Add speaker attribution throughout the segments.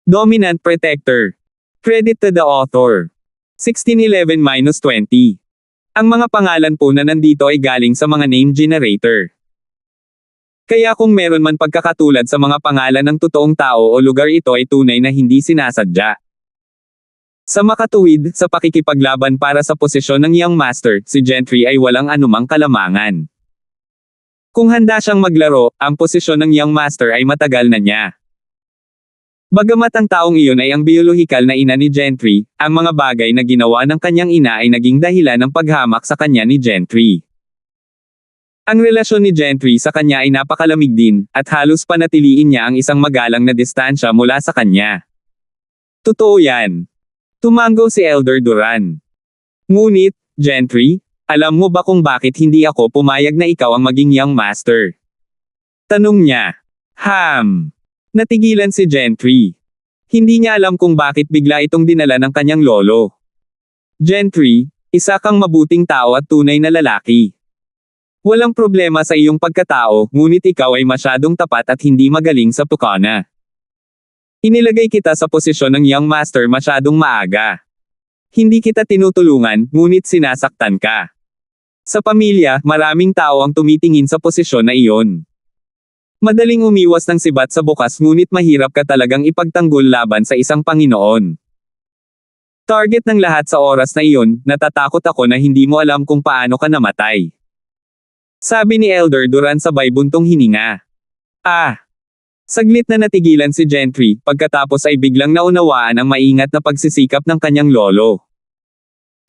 Speaker 1: Dominant Protector. Credit to the author. 1611-20. Ang mga pangalan po na nandito ay galing sa mga name generator. Kaya kung meron man pagkakatulad sa mga pangalan ng totoong tao o lugar, ito ay tunay na hindi sinasadya. Sa makatuwid, sa pakikipaglaban para sa posisyon ng Young Master, si Gentry ay walang anumang kalamangan. Kung handa siyang maglaro, ang posisyon ng Young Master ay matagal na niya. Bagamat ang taong iyon ay ang biolohikal na ina ni Gentry, ang mga bagay na ginawa ng kanyang ina ay naging dahilan ng paghamak sa kanya ni Gentry. Ang relasyon ni Gentry sa kanya ay napakalamig din, at halos panatiliin niya ang isang magalang na distansya mula sa kanya. Totoo yan. Tumango si Elder Duran. Ngunit, Gentry, alam mo ba kung bakit hindi ako pumayag na ikaw ang maging Young Master? Tanong niya. Natigilan si Gentry. Hindi niya alam kung bakit bigla itong dinala ng kanyang lolo. Gentry, isa kang mabuting tao at tunay na lalaki. Walang problema sa iyong pagkatao, ngunit ikaw ay masyadong tapat at hindi magaling sa tukana. Inilagay kita sa posisyon ng Young Master masyadong maaga. Hindi kita tinutulungan, ngunit sinasaktan ka. Sa pamilya, maraming tao ang tumitingin sa posisyon na iyon. Madaling umiwas ng sibat sa bukas, ngunit mahirap ka talagang ipagtanggol laban sa isang Panginoon. Target ng lahat sa oras na iyon, natatakot ako na hindi mo alam kung paano ka namatay. Sabi ni Elder Duran sabay buntong hininga. Saglit na natigilan si Gentry, pagkatapos ay biglang naunawaan ang maingat na pagsisikap ng kanyang lolo.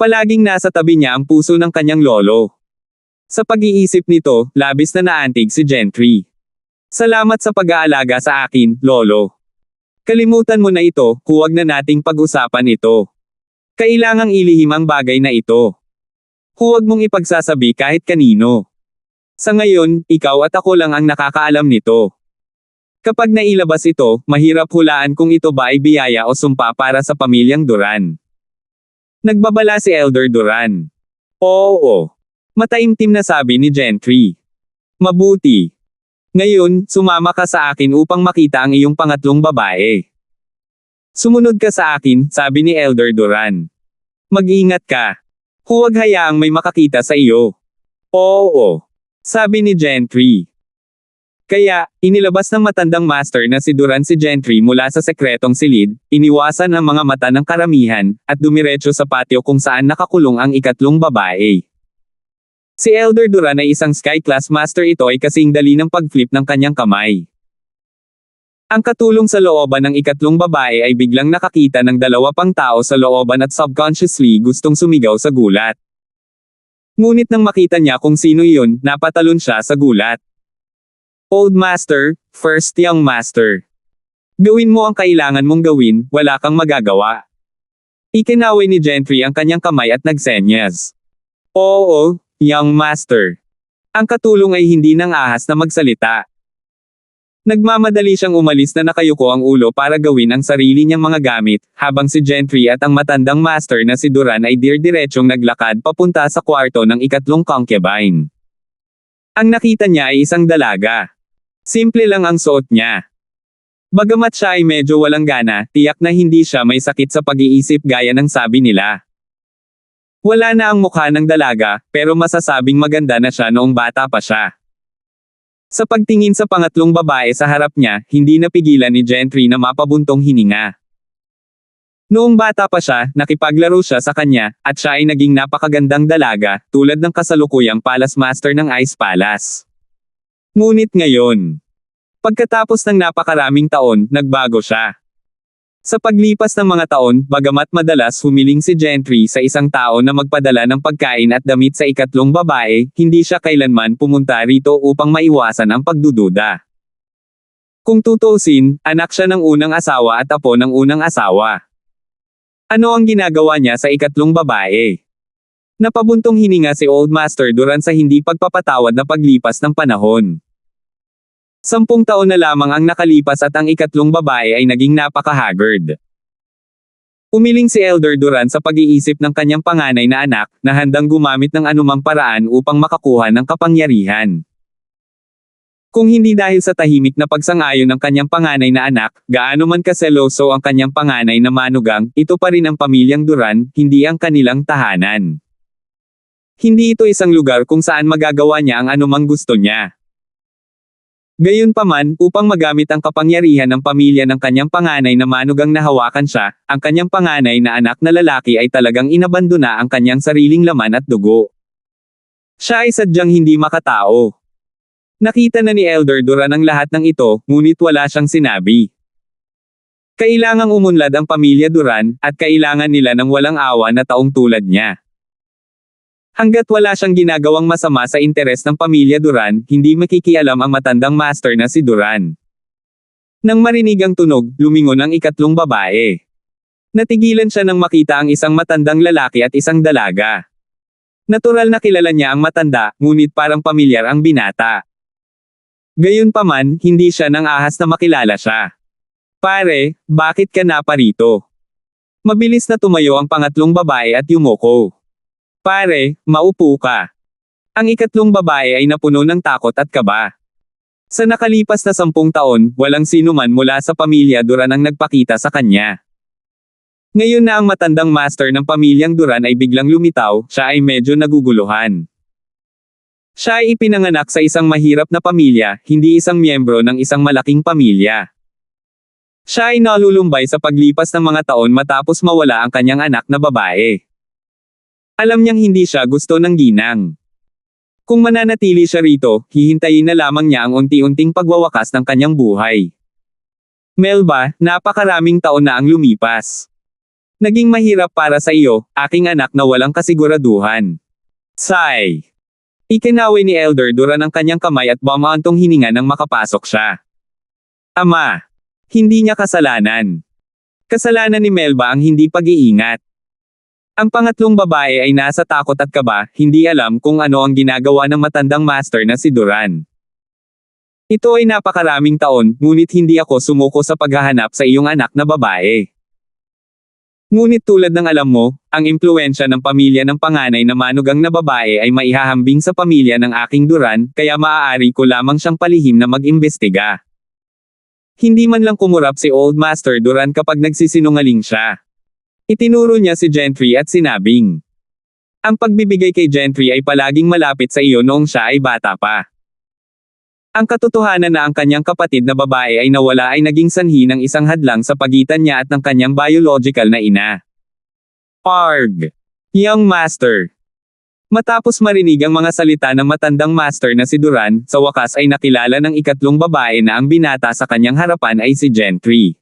Speaker 1: Palaging nasa tabi niya ang puso ng kanyang lolo. Sa pag-iisip nito, labis na naantig si Gentry. Salamat sa pag-aalaga sa akin, lolo. Kalimutan mo na ito, huwag na nating pag-usapan ito. Kailangang ilihim ang bagay na ito. Huwag mong ipagsasabi kahit kanino. Sa ngayon, ikaw at ako lang ang nakakaalam nito. Kapag nailabas ito, mahirap hulaan kung ito ba ay biyaya o sumpa para sa pamilyang Duran. Nagbabala si Elder Duran. Oo. Mataimtim na sabi ni Gentry. Mabuti. Ngayon, sumama ka sa akin upang makita ang iyong pangatlong babae. Sumunod ka sa akin, sabi ni Elder Duran. Mag-ingat ka. Huwag hayaang may makakita sa iyo. Oo. Sabi ni Gentry. Kaya, inilabas ng matandang master na si Duran si Gentry mula sa sekretong silid, iniwasan ang mga mata ng karamihan, at dumiretso sa patio kung saan nakakulong ang ikatlong babae. Si Elder Duran ay isang Sky Class Master, ito ay kasing dali ng pag-flip ng kanyang kamay. Ang katulong sa looban ng ikatlong babae ay biglang nakakita ng dalawa pang tao sa looban at subconsciously gustong sumigaw sa gulat. Ngunit nang makita niya kung sino iyon, napatalon siya sa gulat. Old Master, First Young Master. Gawin mo ang kailangan mong gawin, wala kang magagawa. Ikinaway ni Gentry ang kanyang kamay at nagsenyas. Oo, Young Master. Ang katulong ay hindi nang ahas na magsalita. Nagmamadali siyang umalis na nakayuko ang ulo para gawin ang sarili niyang mga gamit, habang si Gentry at ang matandang master na si Duran ay dir-diretsyong naglakad papunta sa kwarto ng ikatlong concubine. Ang nakita niya ay isang dalaga. Simple lang ang suot niya. Bagamat siya ay medyo walang gana, tiyak na hindi siya may sakit sa pag-iisip gaya ng sabi nila. Wala na ang mukha ng dalaga, pero masasabing maganda na siya noong bata pa siya. Sa pagtingin sa pangatlong babae sa harap niya, hindi napigilan ni Gentry na mapabuntong hininga. Noong bata pa siya, nakipaglaro siya sa kanya, at siya ay naging napakagandang dalaga, tulad ng kasalukuyang Palace Master ng Ice Palace. Ngunit ngayon, pagkatapos ng napakaraming taon, nagbago siya. Sa paglipas ng mga taon, bagamat madalas humiling si Gentry sa isang tao na magpadala ng pagkain at damit sa ikatlong babae, hindi siya kailanman pumunta rito upang maiwasan ang pagdududa. Kung tutuusin, anak siya ng unang asawa at apo ng unang asawa. Ano ang ginagawa niya sa ikatlong babae? Napabuntong hininga si Old Master Duran sa hindi pagpapatawad na paglipas ng panahon. 10 taon na lamang ang nakalipas at ang ikatlong babae ay naging napaka-haggard. Umiling si Elder Duran sa pag-iisip ng kanyang panganay na anak, na handang gumamit ng anumang paraan upang makakuha ng kapangyarihan. Kung hindi dahil sa tahimik na pagsang-ayon ng kanyang panganay na anak, gaano man kaseloso ang kanyang panganay na manugang, ito pa rin ang pamilyang Duran, hindi ang kanilang tahanan. Hindi ito isang lugar kung saan magagawa niya ang anumang gusto niya. Gayunpaman, upang magamit ang kapangyarihan ng pamilya ng kanyang panganay na manugang na hawakan siya, ang kanyang panganay na anak na lalaki ay talagang inabandona ang kanyang sariling laman at dugo. Siya ay sadyang hindi makatao. Nakita na ni Elder Duran ang lahat ng ito, ngunit wala siyang sinabi. Kailangang umunlad ang pamilya Duran, at kailangan nila ng walang awa na taong tulad niya. Hanggat wala siyang ginagawang masama sa interes ng pamilya Duran, hindi makikialam ang matandang master na si Duran. Nang marinig ang tunog, lumingon ang ikatlong babae. Natigilan siya nang makita ang isang matandang lalaki at isang dalaga. Natural na kilala niya ang matanda, ngunit parang pamilyar ang binata. Gayunpaman, hindi siya nang ahas na makilala siya. Pare, bakit ka na parito? Mabilis na tumayo ang pangatlong babae at yumuko. Pare, maupo ka. Ang ikatlong babae ay napuno ng takot at kaba. Sa nakalipas na 10 taon, walang sinuman mula sa pamilya Duran ang nagpakita sa kanya. Ngayon na ang matandang master ng pamilyang Duran ay biglang lumitaw, siya ay medyo naguguluhan. Siya ay ipinanganak sa isang mahirap na pamilya, hindi isang miyembro ng isang malaking pamilya. Siya ay nalulumbay sa paglipas ng mga taon matapos mawala ang kanyang anak na babae. Alam niyang hindi siya gusto ng ginang. Kung mananatili siya rito, hihintayin na lamang niya ang unti-unting pagwawakas ng kanyang buhay. Melba, napakaraming taon na ang lumipas. Naging mahirap para sa iyo, aking anak na walang kasiguraduhan. Sigh. Ikinaway ni Elder Duran ang kanyang kamay at bumaantong hininga nang makapasok siya. Ama. Hindi niya kasalanan. Kasalanan ni Melba ang hindi pag-iingat. Ang pangatlong babae ay nasa takot at kaba, hindi alam kung ano ang ginagawa ng matandang master na si Duran. Ito ay napakaraming taon, ngunit hindi ako sumuko sa paghahanap sa iyong anak na babae. Ngunit tulad ng alam mo, ang impluwensya ng pamilya ng panganay na manugang na babae ay maihahambing sa pamilya ng aking Duran, kaya maaari ko lamang siyang palihim na mag-imbestiga. Hindi man lang kumurap si Old Master Duran kapag nagsisinungaling siya. Itinuro niya si Gentry at sinabing, ang pagbibigay kay Gentry ay palaging malapit sa iyo noong siya ay bata pa. Ang katotohanan na ang kanyang kapatid na babae ay nawala ay naging sanhi ng isang hadlang sa pagitan niya at ng kanyang biological na ina. Arg! Young Master. Matapos marinig ang mga salita ng matandang master na si Duran, sa wakas ay nakilala ng ikatlong babae na ang binata sa kanyang harapan ay si Gentry.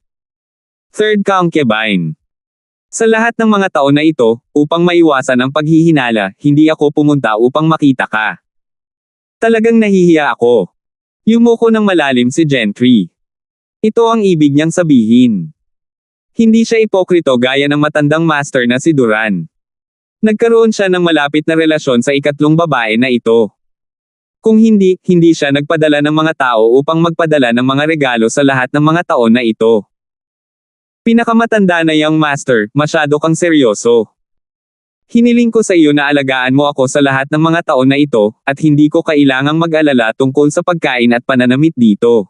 Speaker 1: Third concubine. Sa lahat ng mga taon na ito, upang maiwasan ang paghihinala, hindi ako pumunta upang makita ka. Talagang nahihiya ako. Yumuko ng malalim si Gentry. Ito ang ibig niyang sabihin. Hindi siya ipokrito gaya ng matandang master na si Duran. Nagkaroon siya ng malapit na relasyon sa ikatlong babae na ito. Kung hindi siya nagpadala ng mga tao upang magpadala ng mga regalo sa lahat ng mga taon na ito. Pinakamatanda na young master, masyado kang seryoso. Hiniling ko sa iyo na alagaan mo ako sa lahat ng mga taon na ito, at hindi ko kailangang mag-alala tungkol sa pagkain at pananamit dito.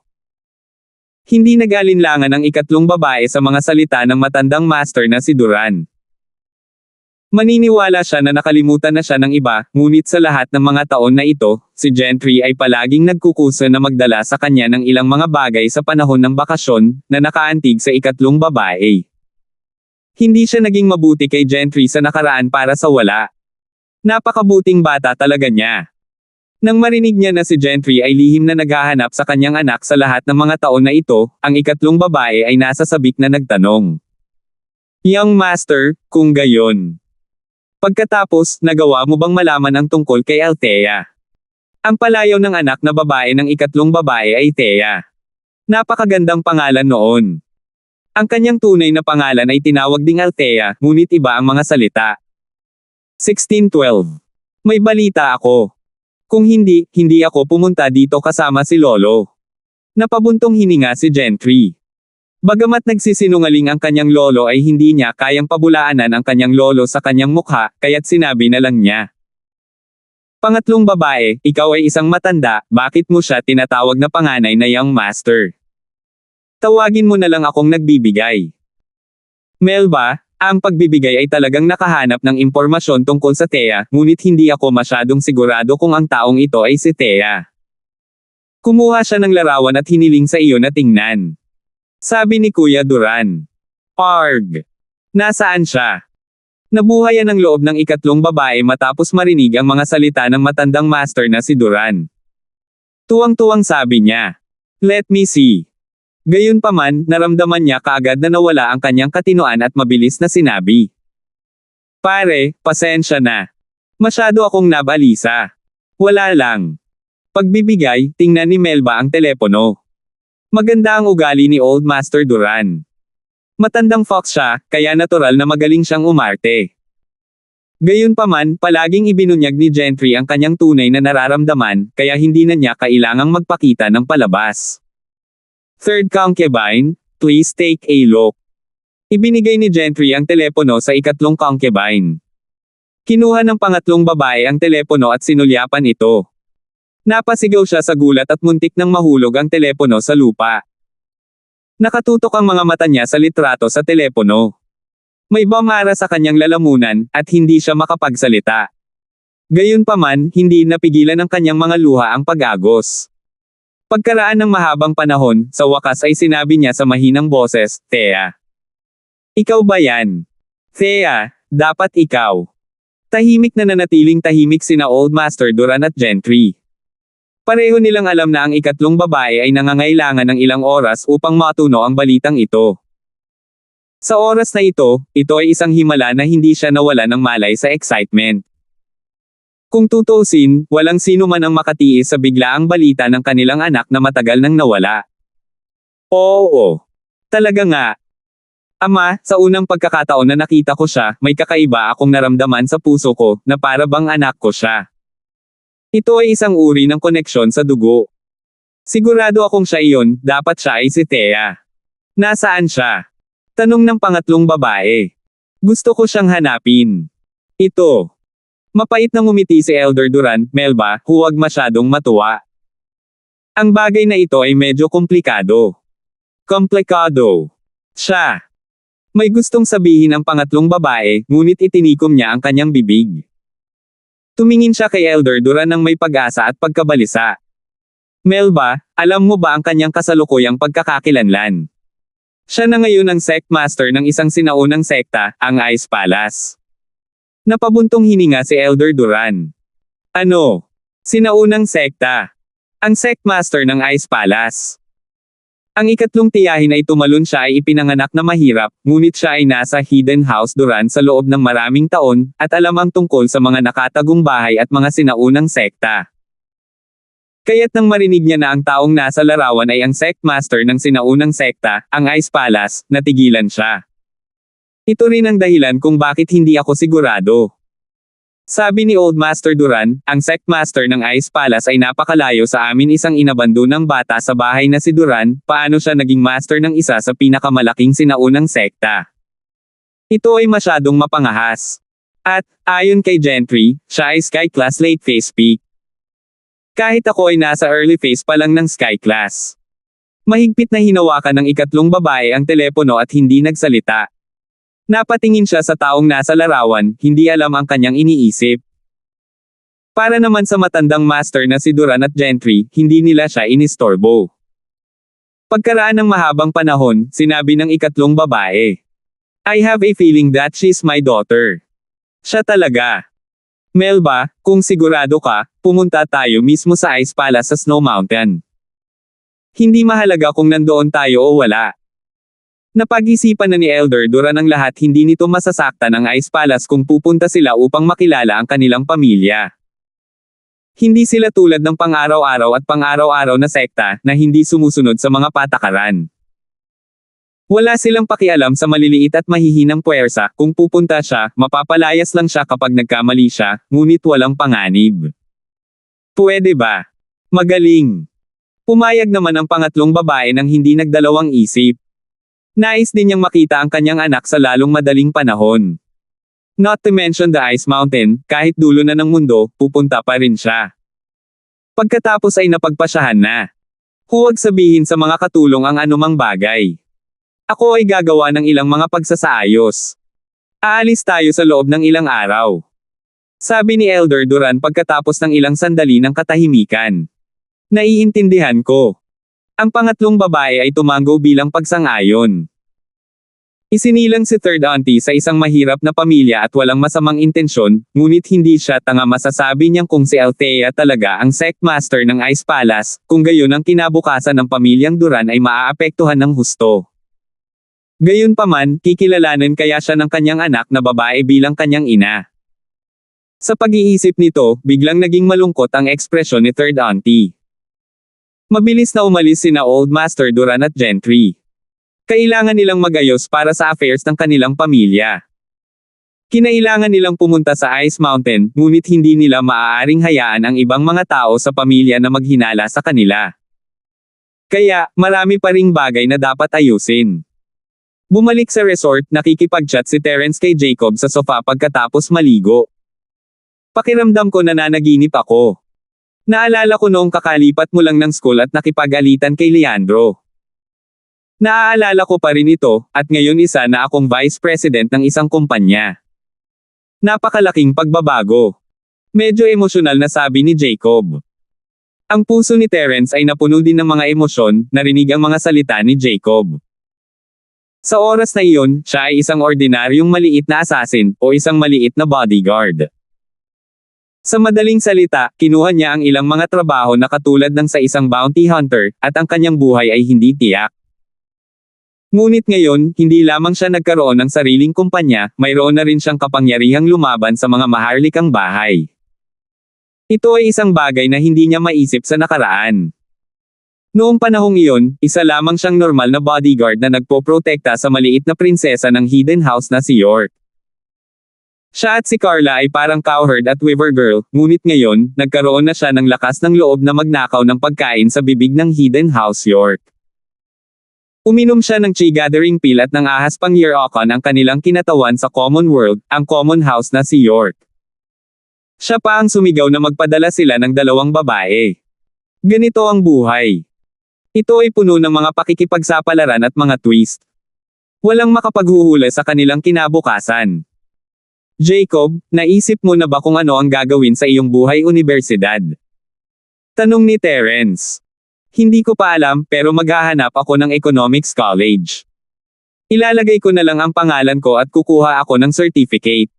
Speaker 1: Hindi nag-alinlangan ang ikatlong babae sa mga salita ng matandang master na si Duran. Maniniwala siya na nakalimutan na siya ng iba, ngunit sa lahat ng mga taon na ito, si Gentry ay palaging nagkukusa na magdala sa kanya ng ilang mga bagay sa panahon ng bakasyon, na nakaantig sa ikatlong babae. Hindi siya naging mabuti kay Gentry sa nakaraan para sa wala. Napakabuting bata talaga niya. Nang marinig niya na si Gentry ay lihim na naghahanap sa kanyang anak sa lahat ng mga taon na ito, ang ikatlong babae ay nasa sabik na nagtanong. Young Master, kung gayon. Pagkatapos, nagawa mo bang malaman ang tungkol kay Althea? Ang palayaw ng anak na babae ng ikatlong babae ay Thea. Napakagandang pangalan noon. Ang kanyang tunay na pangalan ay tinawag ding Althea, ngunit iba ang mga salita. 1612. May balita ako. Kung hindi ako pumunta dito kasama si Lolo. Napabuntong hininga si Gentry. Bagamat nagsisinungaling ang kanyang lolo ay hindi niya kayang pabulaanan ang kanyang lolo sa kanyang mukha, kaya't sinabi na lang niya. Pangatlong babae, ikaw ay isang matanda, bakit mo siya tinatawag na panganay na young master? Tawagin mo na lang akong nagbibigay. Melba, ang pagbibigay ay talagang nakahanap ng impormasyon tungkol sa Thea, ngunit hindi ako masyadong sigurado kung ang taong ito ay si Thea. Kumuha siya ng larawan at hiniling sa iyo na tingnan. Sabi ni Kuya Duran. Arg! Nasaan siya? Nabuhayan ang loob ng ikatlong babae matapos marinig ang mga salita ng matandang master na si Duran. Tuwang-tuwang sabi niya. Let me see. Gayunpaman, naramdaman niya kaagad na nawala ang kanyang katinoan at mabilis na sinabi. Pare, pasensya na. Masyado akong nabalisa. Wala lang. Pagbibigay, tingnan ni Melba ang telepono. Maganda ang ugali ni Old Master Duran. Matandang fox siya, kaya natural na magaling siyang umarte. Gayunpaman, palaging ibinunyag ni Gentry ang kanyang tunay na nararamdaman, kaya hindi na niya kailangang magpakita ng palabas. Third concubine, please take a look. Ibinigay ni Gentry ang telepono sa ikatlong concubine. Kinuha ng pangatlong babae ang telepono at sinulyapan ito. Napasigaw siya sa gulat at muntik nang mahulog ang telepono sa lupa. Nakatutok ang mga mata niya sa litrato sa telepono. May bamara sa kanyang lalamunan, at hindi siya makapagsalita. Gayunpaman, hindi napigilan ng kanyang mga luha ang pag-agos. Pagkaraan ng mahabang panahon, sa wakas ay sinabi niya sa mahinang boses, Thea. Ikaw ba yan? Thea, dapat ikaw. Tahimik na nanatiling tahimik sina Old Master Duran at Gentry. Pareho nilang alam na ang ikatlong babae ay nangangailangan ng ilang oras upang matuno ang balitang ito. Sa oras na ito ay isang himala na hindi siya nawala ng malay sa excitement. Kung tutuusin, walang sino man ang makatiis sa biglaang balita ng kanilang anak na matagal nang nawala. Oo. Talaga nga. Ama, sa unang pagkakataon na nakita ko siya, may kakaiba akong naramdaman sa puso ko, na para bang anak ko siya. Ito ay isang uri ng koneksyon sa dugo. Sigurado akong siya iyon, dapat siya ay si Thea. Nasaan siya? Tanong ng pangatlong babae. Gusto ko siyang hanapin. Ito. Mapait na ngumiti si Elder Duran, Melba, huwag masyadong matuwa. Ang bagay na ito ay medyo komplikado. Komplikado. Siya. May gustong sabihin ang pangatlong babae, ngunit itinikom niya ang kanyang bibig. Tumingin siya kay Elder Duran ng may pag-asa at pagkabalisa. Melba, alam mo ba ang kanyang kasalukuyang pagkakakilanlan? Siya na ngayon ang sect master ng isang sinaunang sekta, ang Ice Palace. Napabuntong hininga si Elder Duran. Ano? Sinaunang sekta. Ang sect master ng Ice Palace. Ang ikatlong tiyahin ay tumalon siya ay ipinanganak na mahirap, ngunit siya ay nasa Hidden House Duran sa loob ng maraming taon, at alam ang tungkol sa mga nakatagong bahay at mga sinaunang sekta. Kaya't nang marinig niya na ang taong nasa larawan ay ang sect master ng sinaunang sekta, ang Ice Palace, natigilan siya. Ito rin ang dahilan kung bakit hindi ako sigurado. Sabi ni Old Master Duran, ang sect master ng Ice Palace ay napakalayo sa amin, isang inabandonang bata sa bahay na si Duran, paano siya naging master ng isa sa pinakamalaking sinaunang sekta. Ito ay masyadong mapangahas. At, ayon kay Gentry, siya ay Sky Class late phase peak. Kahit ako ay nasa early phase pa lang ng Sky Class. Mahigpit na hinawakan ng ikatlong babae ang telepono at hindi nagsalita. Napatingin siya sa taong nasa larawan, hindi alam ang kanyang iniisip. Para naman sa matandang master na si Duran at Gentry, hindi nila siya inistorbo. Pagkaraan ng mahabang panahon, sinabi ng ikatlong babae. I have a feeling that she's my daughter. Siya talaga. Melba, kung sigurado ka, pumunta tayo mismo sa Ice Palace sa Snow Mountain. Hindi mahalaga kung nandoon tayo o wala. Napag-isipan na ni Elder Duran ang lahat, hindi nito masasaktan ang Ice Palace kung pupunta sila upang makilala ang kanilang pamilya. Hindi sila tulad ng pang-araw-araw at pang-araw-araw na sekta na hindi sumusunod sa mga patakaran. Wala silang pakialam sa maliliit at mahihinang puwersa, kung pupunta siya, mapapalayas lang siya kapag nagkamali siya, ngunit walang panganib. Pwede ba? Magaling. Pumayag naman ang pangatlong babae nang hindi nagdalawang isip. Nais din niyang makita ang kanyang anak sa lalong madaling panahon. Not to mention the Ice Mountain, kahit dulo na ng mundo, pupunta pa rin siya. Pagkatapos ay napagpasyahan na. Huwag sabihin sa mga katulong ang anumang bagay. Ako ay gagawa ng ilang mga pagsasaayos. Aalis tayo sa loob ng ilang araw. Sabi ni Elder Duran pagkatapos ng ilang sandali ng katahimikan. Naiintindihan ko. Ang pangatlong babae ay tumango bilang pagsang-ayon. Isinilang si third auntie sa isang mahirap na pamilya at walang masamang intensyon, ngunit hindi siya tanga masasabi niyang kung si Althea talaga ang sect master ng Ice Palace, kung gayon ang kinabukasan ng pamilyang Duran ay maaapektuhan ng husto. Gayunpaman, kikilalanin kaya siya ng kanyang anak na babae bilang kanyang ina. Sa pag-iisip nito, biglang naging malungkot ang ekspresyon ni third auntie. Mabilis na umalis sina Old Master Duran at Gentry. Kailangan nilang magayos para sa affairs ng kanilang pamilya. Kinailangan nilang pumunta sa Ice Mountain, ngunit hindi nila maaaring hayaan ang ibang mga tao sa pamilya na maghinala sa kanila. Kaya, marami pa ring bagay na dapat ayusin. Bumalik sa resort, nakikipag-chat si Terence kay Jacob sa sofa pagkatapos maligo. Pakiramdam ko na nananaginip ako. Naalala ko noong kakalipat mo lang ng school at nakipag-alitan kay Leandro. Naaalala ko pa rin ito, at ngayon isa na akong vice president ng isang kumpanya. Napakalaking pagbabago. Medyo emosyonal na sabi ni Jacob. Ang puso ni Terence ay napuno din ng mga emosyon, narinig ang mga salita ni Jacob. Sa oras na iyon, siya ay isang ordinaryong maliit na assassin, o isang maliit na bodyguard. Sa madaling salita, kinuha niya ang ilang mga trabaho na katulad ng sa isang bounty hunter, at ang kanyang buhay ay hindi tiyak. Ngunit ngayon, hindi lamang siya nagkaroon ng sariling kumpanya, mayroon na rin siyang kapangyarihang lumaban sa mga maharlikang bahay. Ito ay isang bagay na hindi niya maisip sa nakaraan. Noong panahong iyon, isa lamang siyang normal na bodyguard na nagpoprotekta sa maliit na prinsesa ng Hidden House na si York. Siya at si Carla ay parang cowherd at weaver girl, ngunit ngayon, nagkaroon na siya ng lakas ng loob na magnakaw ng pagkain sa bibig ng Hidden House York. Uminom siya ng chi-gathering pill at ng ahas pang Year-Okon ang kanilang kinatawan sa Common World, ang Common House na si York. Siya pa ang sumigaw na magpadala sila ng 2 babae. Ganito ang buhay. Ito ay puno ng mga pakikipagsapalaran at mga twist. Walang makapaghuhula sa kanilang kinabukasan. Jacob, naisip mo na ba kung ano ang gagawin sa iyong buhay universidad? Tanong ni Terence. Hindi ko pa alam, pero maghahanap ako ng economics college. Ilalagay ko na lang ang pangalan ko at kukuha ako ng certificate.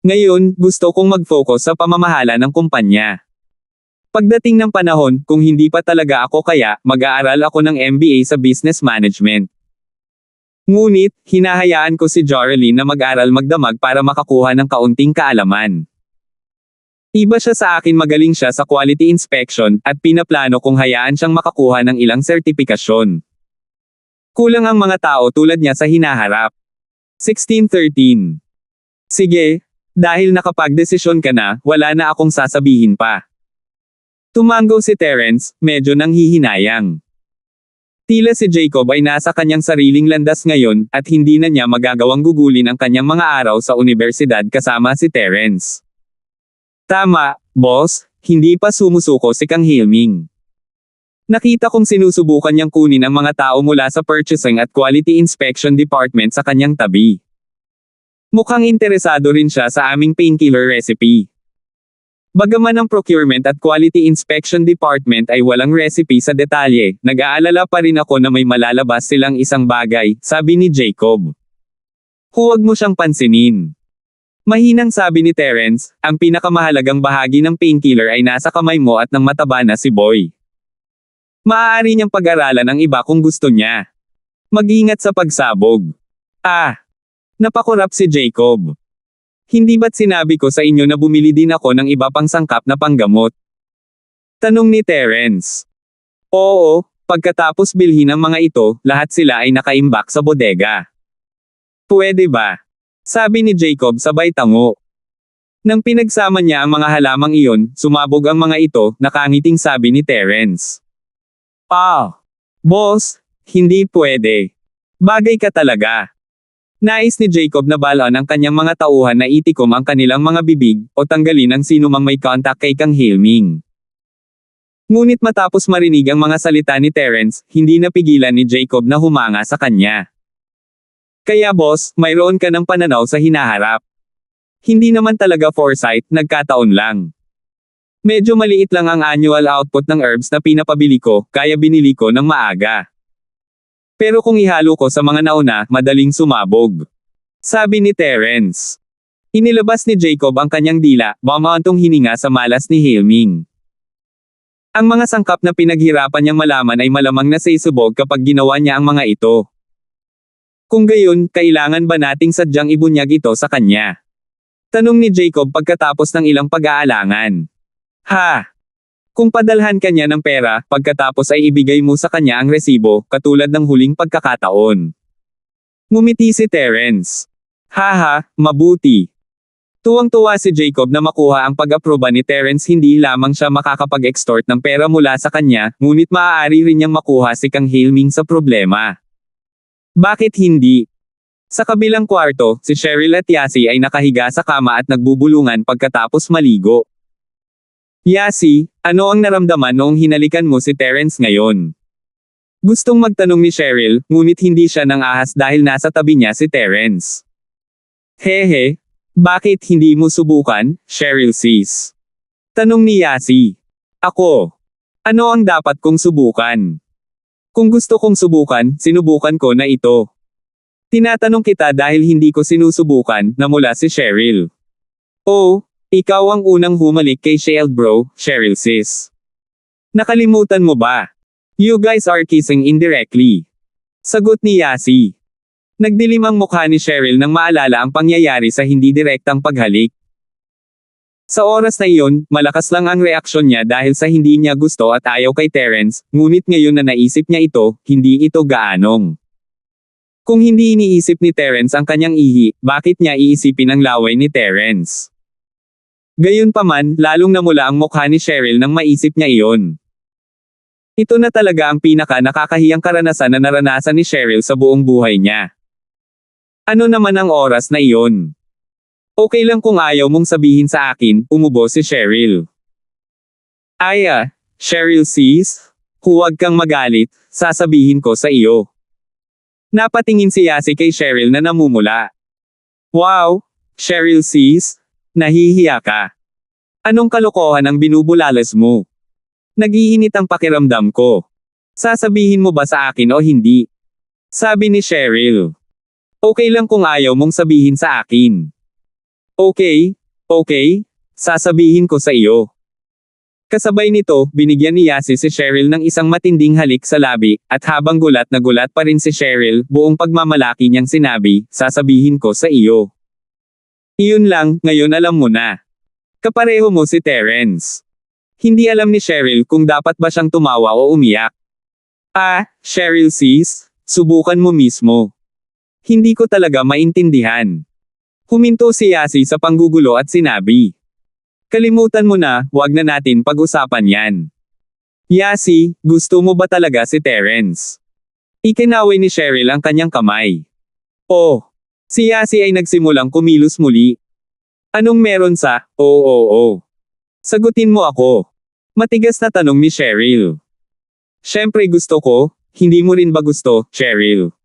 Speaker 1: Ngayon, gusto kong mag-focus sa pamamahala ng kumpanya. Pagdating ng panahon, kung hindi pa talaga ako kaya, mag-aaral ako ng MBA sa Business Management. Ngunit, hinahayaan ko si Joraline na mag-aral magdamag para makakuha ng kaunting kaalaman. Iba siya sa akin, magaling siya sa quality inspection, at pinaplano kong hayaan siyang makakuha ng ilang sertipikasyon. Kulang ang mga tao tulad niya sa hinaharap. 1613. Sige, dahil nakapagdesisyon ka na, wala na akong sasabihin pa. Tumango si Terence, medyo nanghihinayang. Tila si Jacob ay nasa kanyang sariling landas ngayon, at hindi na niya magagawang gugulin ang kanyang mga araw sa universidad kasama si Terence. Tama, boss, hindi pa sumusuko si Kang Hilming. Nakita kong sinusubukan niyang kunin ang mga tao mula sa Purchasing at Quality Inspection Department sa kanyang tabi. Mukhang interesado rin siya sa aming painkiller recipe. Bagaman ang Procurement at Quality Inspection Department ay walang recipe sa detalye, nag-aalala pa rin ako na may malalabas silang isang bagay, sabi ni Jacob. Huwag mo siyang pansinin. Mahinang sabi ni Terence, ang pinakamahalagang bahagi ng painkiller ay nasa kamay mo at ng mataba na si Boy. Maaari niyang pag-aralan ang iba kung gusto niya. Mag-ingat sa pagsabog. Napakurap si Jacob. Hindi ba't sinabi ko sa inyo na bumili din ako ng iba pang sangkap na panggamot? Tanong ni Terence. Oo, pagkatapos bilhin ang mga ito, lahat sila ay nakaimbak sa bodega. Pwede ba? Sabi ni Jacob sabay tango. Nang pinagsama niya ang mga halamang iyon, sumabog ang mga ito, nakangiting sabi ni Terence. Boss, hindi pwede. Bagay ka talaga. Nais ni Jacob na balon ang kanyang mga tauhan na itikom ang kanilang mga bibig, o tanggalin ang sinumang may contact kay Kang Hilming. Ngunit matapos marinig ang mga salita ni Terence, hindi napigilan ni Jacob na humanga sa kanya. Kaya boss, mayroon ka ng pananaw sa hinaharap. Hindi naman talaga foresight, nagkataon lang. Medyo maliit lang ang annual output ng herbs na pinapabili ko, kaya binili ko ng maaga. Pero kung ihalo ko sa mga nauna, madaling sumabog. Sabi ni Terence. Inilabas ni Jacob ang kanyang dila, mamantong hininga sa malas ni Hilming. Ang mga sangkap na pinaghirapan niyang malaman ay malamang na sisubog kapag ginawa niya ang mga ito. Kung gayon, kailangan ba nating sadyang ibunyag ito sa kanya? Tanong ni Jacob pagkatapos ng ilang pag-aalangan. Ha! Kung padalhan ka niya ng pera, pagkatapos ay ibigay mo sa kanya ang resibo, katulad ng huling pagkakataon. Ngumiti si Terence. Haha, mabuti. Tuwang-tuwa si Jacob na makuha ang pag-aproba ni Terence, hindi lamang siya makakapag-extort ng pera mula sa kanya, ngunit maaari rin niyang makuha si Kang Hilming sa problema. Bakit hindi? Sa kabilang kwarto, si Cheryl at Yasi ay nakahiga sa kama at nagbubulungan pagkatapos maligo. Yasi, ano ang naramdaman noong hinalikan mo si Terence ngayon? Gustong magtanong ni Cheryl, ngunit hindi siya nang ahas dahil nasa tabi niya si Terence. Hehe, bakit hindi mo subukan, Cheryl sis? Tanong ni Yasi. Ako. Ano ang dapat kong subukan? Kung gusto kong subukan, sinubukan ko na ito. Tinatanong kita dahil hindi ko sinusubukan, namula si Cheryl. Oh, ikaw ang unang humalik kay Shield bro, Cheryl sis. Nakalimutan mo ba? You guys are kissing indirectly. Sagot ni Yasi. Nagdilim ang mukha ni Cheryl nang maalala ang pangyayari sa hindi direktang paghalik. Sa oras na iyon, malakas lang ang reaksyon niya dahil sa hindi niya gusto at ayaw kay Terence, ngunit ngayon na naisip niya ito, hindi ito gaanong. Kung hindi iniisip ni Terence ang kanyang ihi, bakit niya iisipin ang laway ni Terence? Gayunpaman, lalong namula ang mukha ni Cheryl nang maisip niya iyon. Ito na talaga ang pinaka-nakakahiyang karanasan na naranasan ni Cheryl sa buong buhay niya. Ano naman ang oras na iyon? Okay lang kung ayaw mong sabihin sa akin, umubo si Cheryl. Cheryl sis, huwag kang magalit, sasabihin ko sa iyo. Napatingin si Yasi kay Cheryl na namumula. Wow, Cheryl sis, nahihiya ka. Anong kalokohan ang binubulalas mo? Nag-iinit ang pakiramdam ko. Sasabihin mo ba sa akin o hindi? Sabi ni Cheryl. Okay lang kung ayaw mong sabihin sa akin. Okay, sasabihin ko sa iyo. Kasabay nito, binigyan ni Yasi si Cheryl ng isang matinding halik sa labi, at habang gulat na gulat pa rin si Cheryl, buong pagmamalaki niyang sinabi, sasabihin ko sa iyo. Iyon lang, ngayon alam mo na. Kapareho mo si Terence. Hindi alam ni Cheryl kung dapat ba siyang tumawa o umiyak. Cheryl sis, subukan mo mismo. Hindi ko talaga maintindihan. Huminto si Yasi sa panggugulo at sinabi. Kalimutan mo na, wag na natin pag-usapan yan. Yasi, gusto mo ba talaga si Terence? Ikinaway ni Cheryl ang kanyang kamay. Si Yasi ay nagsimulang kumilos muli. Anong meron sa, oo. Sagutin mo ako. Matigas na tanong ni Cheryl. Siyempre gusto ko, hindi mo rin ba gusto, Cheryl?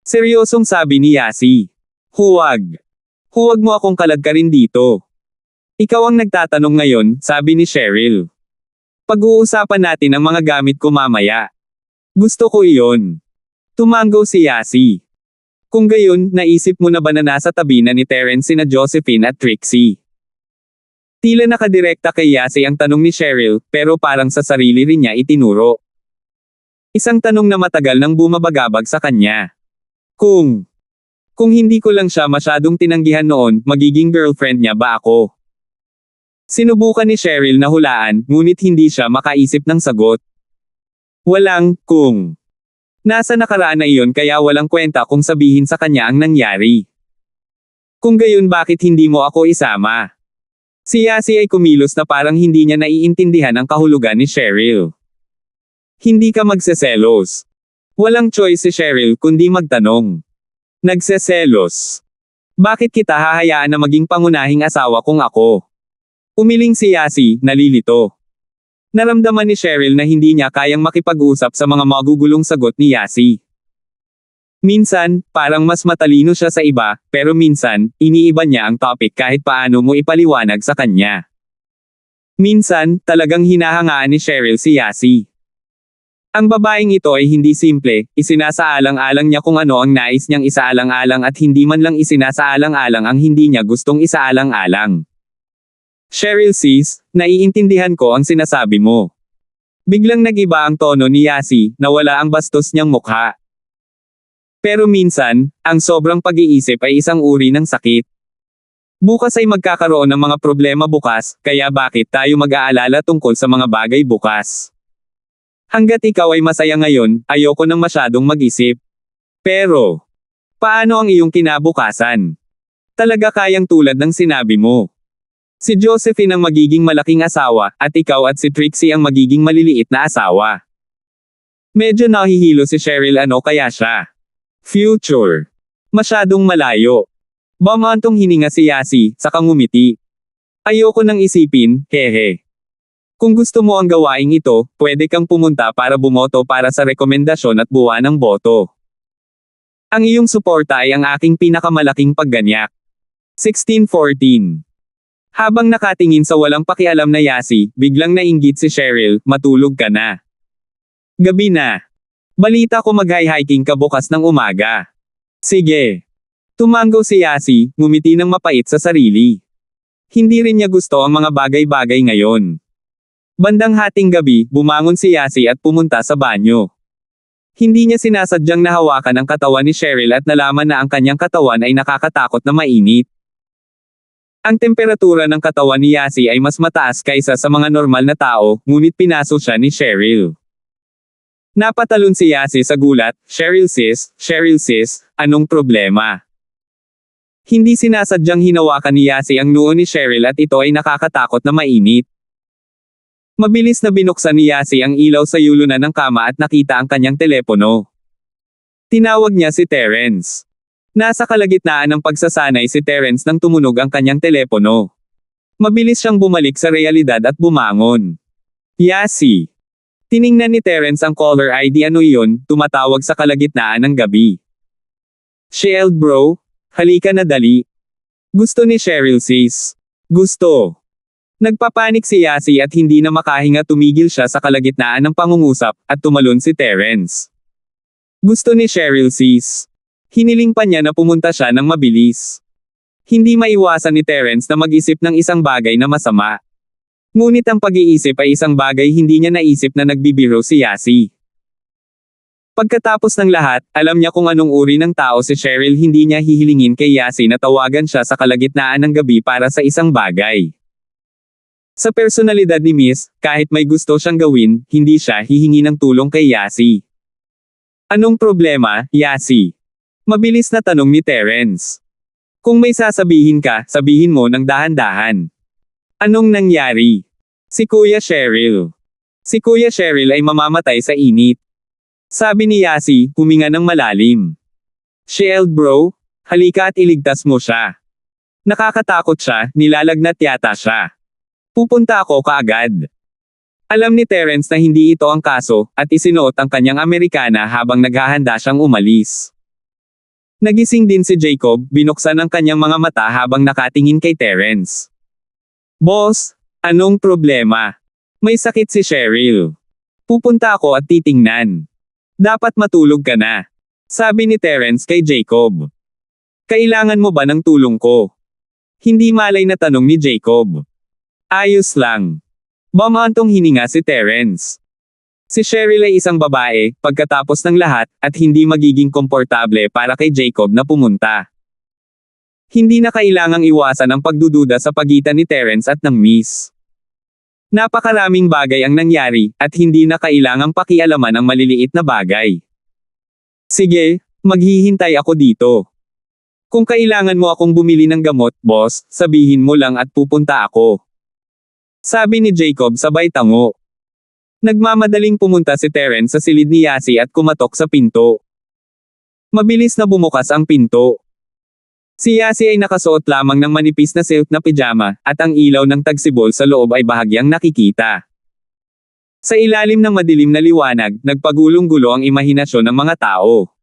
Speaker 1: Seryosong sabi ni Yasi. Huwag mo akong kalagkarin dito. Ikaw ang nagtatanong ngayon, sabi ni Cheryl. Pag-uusapan natin ang mga gamit ko mamaya. Gusto ko iyon. Tumango si Yasi. Kung gayon, naisip mo na ba na nasa tabi na ni Terence sina Josephine at Trixie? Tila nakadirekta kay Yasi ang tanong ni Cheryl, pero parang sa sarili rin niya itinuro. Isang tanong na matagal nang bumabagabag sa kanya. Kung hindi ko lang siya masyadong tinanggihan noon, magiging girlfriend niya ba ako? Sinubukan ni Cheryl na hulaan, ngunit hindi siya makaisip ng sagot. Walang kung. Nasa nakaraan na iyon kaya walang kwenta kung sabihin sa kanya ang nangyari. Kung gayon bakit hindi mo ako isama? Si Yasi ay kumilos na parang hindi niya naiintindihan ang kahulugan ni Cheryl. Hindi ka magseselos. Walang choice si Cheryl kundi magtanong. Nagseselos. Bakit kita hahayaan na maging pangunahing asawa kung ako? Umiling si Yasi, nalilito. Naramdaman ni Cheryl na hindi niya kayang makipag-usap sa mga magugulong sagot ni Yasi. Minsan, parang mas matalino siya sa iba, pero minsan, iniiba niya ang topic kahit paano mo ipaliwanag sa kanya. Minsan, talagang hinahangaan ni Cheryl si Yasi. Ang babaeng ito ay hindi simple, isinasaalang-alang niya kung ano ang nais niyang isaalang-alang at hindi man lang isinasaalang-alang ang hindi niya gustong isaalang-alang. Cheryl sis, naiintindihan ko ang sinasabi mo. Biglang nag-iba ang tono ni Yasi, nawala ang bastos niyang mukha. Pero minsan, ang sobrang pag-iisip ay isang uri ng sakit. Bukas ay magkakaroon ng mga problema bukas, kaya bakit tayo mag-aalala tungkol sa mga bagay bukas? Hanggat ikaw ay masaya ngayon, ayoko nang masyadong mag-isip. Pero, paano ang iyong kinabukasan? Talaga kayang tulad ng sinabi mo. Si Josephine ang magiging malaking asawa, at ikaw at si Trixie ang magiging maliliit na asawa. Medyo nahihilo si Cheryl, ano kaya siya? Future. Masyadong malayo. Bumantong hininga si Yasi, saka ngumiti. Ayoko nang isipin, hehe. Kung gusto mo ang gawaing ito, pwede kang pumunta para bumoto para sa rekomendasyon at buwan ng boto. Ang iyong suporta ay ang aking pinakamalaking pagganyak. 1614. Habang nakatingin sa walang pakialam na Yasi, biglang nainggit si Cheryl, matulog ka na. Gabi na. Balita ko mag-hiking ka bukas ng umaga. Sige. Tumanggo si Yasi, ngumiti ng mapait sa sarili. Hindi rin niya gusto ang mga bagay-bagay ngayon. Bandang hating gabi, bumangon si Yasi at pumunta sa banyo. Hindi niya sinasadyang nahawakan ang katawan ni Cheryl at nalaman na ang kanyang katawan ay nakakatakot na mainit. Ang temperatura ng katawan ni Yasi ay mas mataas kaysa sa mga normal na tao, ngunit pinaso siya ni Cheryl. Napatalon si Yasi sa gulat, Cheryl sis, anong problema? Hindi sinasadyang hinawakan ni Yasi ang noo ni Cheryl at ito ay nakakatakot na mainit. Mabilis na binuksan ni Yasi ang ilaw sa yulunan ng kama at nakita ang kanyang telepono. Tinawag niya si Terence. Nasa kalagitnaan ng pagsasanay si Terence nang tumunog ang kanyang telepono. Mabilis siyang bumalik sa realidad at bumangon. Yasi. Tiningnan ni Terence ang caller ID, ano iyon, tumatawag sa kalagitnaan ng gabi. Shield bro, halika na dali. Gusto ni Cheryl sis. Gusto. Nagpapanik si Yasi at hindi na makahinga, tumigil siya sa kalagitnaan ng pangungusap, at tumalon si Terence. Gusto ni Cheryl sis. Hiniling pa niya na pumunta siya ng mabilis. Hindi maiwasan ni Terence na mag-isip ng isang bagay na masama. Ngunit ang pag-iisip ay isang bagay hindi niya naisip na nagbibiro si Yasi. Pagkatapos ng lahat, alam niya kung anong uri ng tao si Cheryl, hindi niya hihilingin kay Yasi na tawagan siya sa kalagitnaan ng gabi para sa isang bagay. Sa personalidad ni Miss, kahit may gusto siyang gawin, hindi siya hihingi ng tulong kay Yasi. Anong problema, Yasi? Mabilis na tanong ni Terence. Kung may sasabihin ka, sabihin mo ng dahan-dahan. Anong nangyari? Si Kuya Cheryl. Si Kuya Cheryl ay mamamatay sa init. Sabi ni Yasi, huminga ng malalim. Shield bro, halika at iligtas mo siya. Nakakatakot siya, nilalagnat yata siya. Pupunta ako kaagad. Alam ni Terence na hindi ito ang kaso, at isinuot ang kanyang Amerikana habang naghahanda siyang umalis. Nagising din si Jacob, binuksan ang kanyang mga mata habang nakatingin kay Terence. Boss, anong problema? May sakit si Cheryl. Pupunta ako at titingnan. Dapat matulog ka na. Sabi ni Terence kay Jacob. Kailangan mo ba ng tulong ko? Hindi malay na tanong ni Jacob. Ayos lang. Bumantong hininga si Terence. Si Cheryl ay isang babae, pagkatapos ng lahat, at hindi magiging komportable para kay Jacob na pumunta. Hindi na kailangang iwasan ang pagdududa sa pagitan ni Terence at ng Miss. Napakaraming bagay ang nangyari, at hindi na kailangang pakialaman ang maliliit na bagay. Sige, maghihintay ako dito. Kung kailangan mo akong bumili ng gamot, boss, sabihin mo lang at pupunta ako. Sabi ni Jacob sabay tango. Nagmamadaling pumunta si Terence sa silid ni Yasi at kumatok sa pinto. Mabilis na bumukas ang pinto. Si Yasi ay nakasuot lamang ng manipis na silk na pijama, at ang ilaw ng tagsibol sa loob ay bahagyang nakikita. Sa ilalim ng madilim na liwanag, nagpagulong-gulo ang imahinasyon ng mga tao.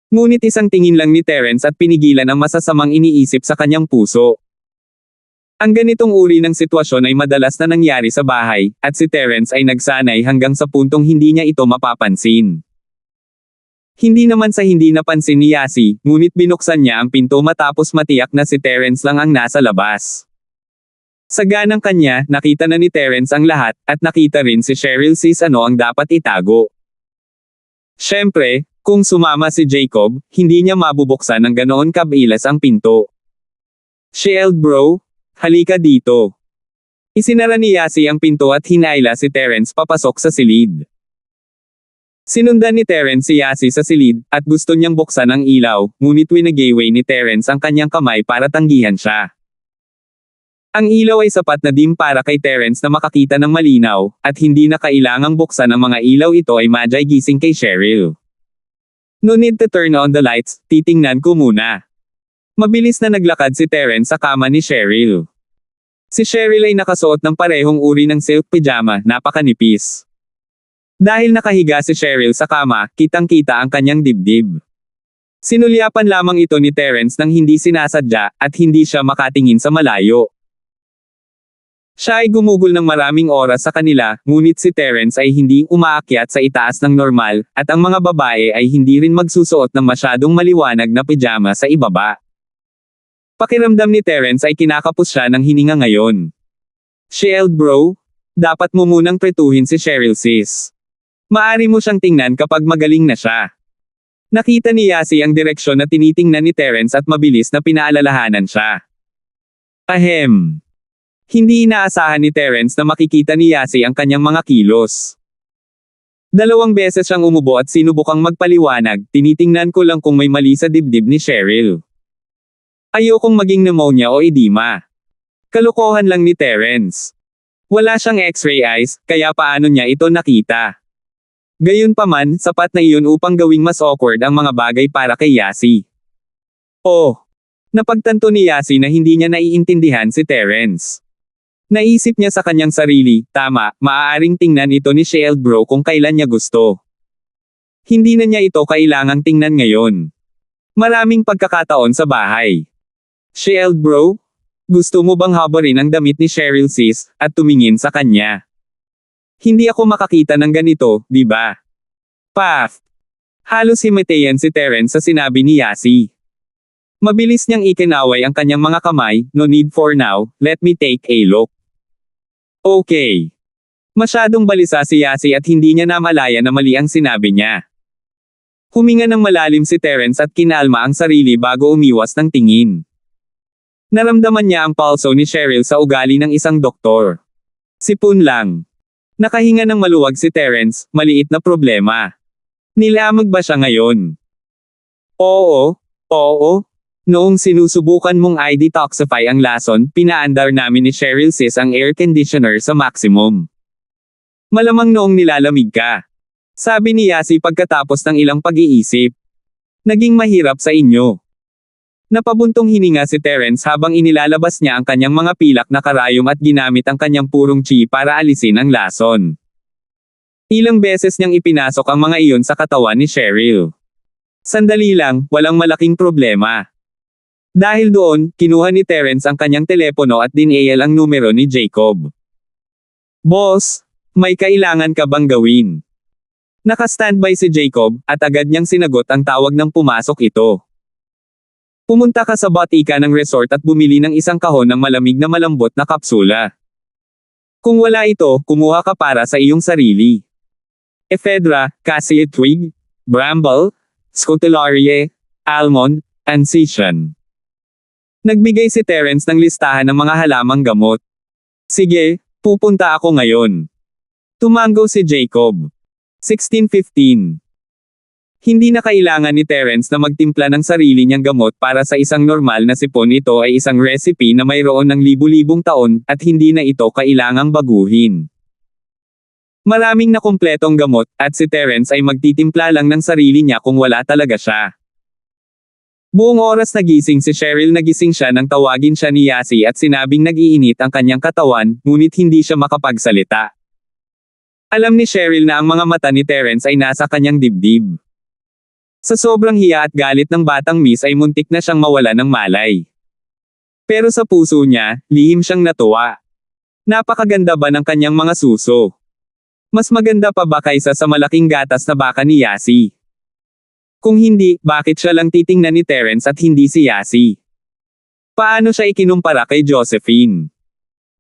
Speaker 1: Ngunit isang tingin lang ni Terence at pinigilan ang masasamang iniisip sa kanyang puso. Ang ganitong uri ng sitwasyon ay madalas na nangyari sa bahay, at si Terence ay nagsanay hanggang sa puntong hindi niya ito mapapansin. Hindi naman sa hindi napansin ni Yasi, ngunit binuksan niya ang pinto matapos matiyak na si Terence lang ang nasa labas. Sa ganang kanya, nakita na ni Terence ang lahat, at nakita rin si Cheryl ano ang dapat itago. Siyempre, kung sumama si Jacob, hindi niya mabubuksan ng ganoon kabilis ang pinto. "Shield bro, halika dito." Isinara ni Yasi ang pinto at hinayla si Terence papasok sa silid. Sinundan ni Terence si Yasi sa silid, at gusto niyang buksan ang ilaw, ngunit winagayway ni Terence ang kanyang kamay para tanggihan siya. Ang ilaw ay sapat na dim para kay Terence na makakita ng malinaw, at hindi na kailangang buksan ang mga ilaw. Ito ay madyay gising kay Cheryl. "No need to turn on the lights, titingnan ko muna." Mabilis na naglakad si Terence sa kama ni Cheryl. Si Cheryl ay nakasuot ng parehong uri ng silk pajama, napakanipis. Dahil nakahiga si Cheryl sa kama, kitang-kita ang kanyang dibdib. Sinulyapan lamang ito ni Terence nang hindi sinasadya, at hindi siya makatingin sa malayo. Siya ay gumugol ng maraming oras sa kanila, ngunit si Terence ay hindi umaakyat sa itaas ng normal, at ang mga babae ay hindi rin magsusuot ng masyadong maliwanag na pijama sa ibaba. Pakiramdam ni Terence ay kinakapos siya ng hininga ngayon. "Shield bro, dapat mo munang pretuhin si Cheryl sis. Maari mo siyang tingnan kapag magaling na siya." Nakita ni Yasi ang direksyon na tinitingnan ni Terence at mabilis na pinaalalahanan siya. Ahem. Hindi inaasahan ni Terence na makikita ni Yasi ang kanyang mga kilos. 2 beses siyang umubo at sinubukang magpaliwanag, "Tinitingnan ko lang kung may mali sa dibdib ni Cheryl. Ayokong maging pneumonia o edema." Kalokohan lang ni Terence. Wala siyang x-ray eyes, kaya paano niya ito nakita? Gayunpaman, sapat na iyon upang gawing mas awkward ang mga bagay para kay Yasi. Oh! Napagtanto ni Yasi na hindi niya naiintindihan si Terence. Naisip niya sa kanyang sarili, tama, maaaring tingnan ito ni Shield bro kung kailan niya gusto. Hindi na niya ito kailangang tingnan ngayon. Maraming pagkakataon sa bahay. "Shield bro? Gusto mo bang habarin ang damit ni Cheryl sis, at tumingin sa kanya? Hindi ako makakita ng ganito, di ba?" Path. Halos himatayan si Terence sa sinabi ni Yasi. Mabilis niyang ikinaway ang kanyang mga kamay, "No need for now, let me take a look." Okay. Masyadong balisa si Yasi at hindi niya namalaya na mali ang sinabi niya. Huminga ng malalim si Terence at kinalma ang sarili bago umiwas ng tingin. Naramdaman niya ang pulso ni Cheryl sa ugali ng isang doktor. Sipon lang. Nakahinga ng maluwag si Terence, maliit na problema. Nilamag ba siya ngayon? Oo. Noong sinusubukan mong i-detoxify ang lason, pinaandar namin ni Cheryl sis ang air conditioner sa maximum. Malamang noong nilalamig ka. Sabi ni Yasi pagkatapos ng ilang pag-iisip. Naging mahirap sa inyo. Napabuntong hininga si Terence habang inilalabas niya ang kanyang mga pilak na karayom at ginamit ang kanyang purong chi para alisin ang lason. Ilang beses niyang ipinasok ang mga iyon sa katawan ni Cheryl. Sandali lang, walang malaking problema. Dahil doon, kinuha ni Terence ang kanyang telepono at dinial ang numero ni Jacob. Boss, may kailangan ka bang gawin? Naka-standby si Jacob, at agad niyang sinagot ang tawag ng pumasok ito. Pumunta ka sa botika ng resort at bumili ng isang kahon ng malamig na malambot na kapsula. Kung wala ito, kumuha ka para sa iyong sarili. Ephedra, cassia twig, bramble, scotellaria, almond, and session. Nagbigay si Terence ng listahan ng mga halamang gamot. Sige, pupunta ako ngayon. Tumango si Jacob. 16:15. Hindi na kailangan ni Terence na magtimpla ng sarili niyang gamot para sa isang normal na sipon. Ito ay isang recipe na mayroon ng libu-libong taon, at hindi na ito kailangang baguhin. Maraming nakumpletong gamot, at si Terence ay magtitimpla lang ng sarili niya kung wala talaga siya. Buong oras nagising si Cheryl, nagising siya nang tawagin siya ni Yasi at sinabing nag-iinit ang kanyang katawan, ngunit hindi siya makapagsalita. Alam ni Cheryl na ang mga mata ni Terence ay nasa kanyang dibdib. Sa sobrang hiya at galit ng batang Miss ay muntik na siyang mawala ng malay. Pero sa puso niya, lihim siyang natuwa. Napakaganda ba ng kanyang mga suso? Mas maganda pa ba kaysa sa malaking gatas na baka ni Yasi? Kung hindi, bakit siya lang titingnan ni Terence at hindi si Yasi? Paano siya ikinumpara kay Josephine?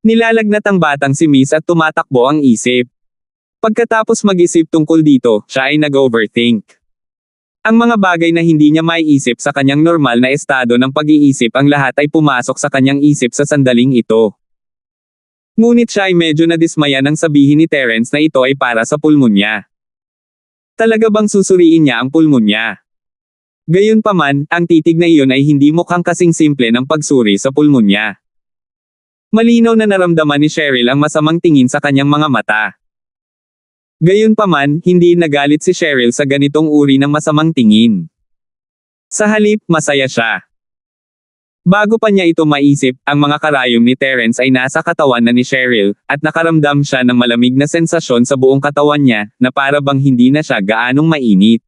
Speaker 1: Nilalagnat ang batang si Miss at tumatakbo ang isip. Pagkatapos mag-isip tungkol dito, siya ay nag-overthink. Ang mga bagay na hindi niya maiisip sa kanyang normal na estado ng pag-iisip, ang lahat ay pumasok sa kanyang isip sa sandaling ito. Ngunit siya ay medyo nadismaya nang sabihin ni Terence na ito ay para sa pulmonya. Talaga bang susuriin niya ang pulmonya? Gayunpaman, ang titig na iyon ay hindi mukhang kasing simple ng pagsuri sa pulmonya. Malinaw na naramdaman ni Cheryl ang masamang tingin sa kanyang mga mata. Gayunpaman, hindi nagalit si Cheryl sa ganitong uri ng masamang tingin. Sa halip, masaya siya. Bago pa niya ito maisip, ang mga karayom ni Terence ay nasa katawan na ni Cheryl, at nakaramdam siya ng malamig na sensasyon sa buong katawan niya, na para bang hindi na siya gaanong mainit.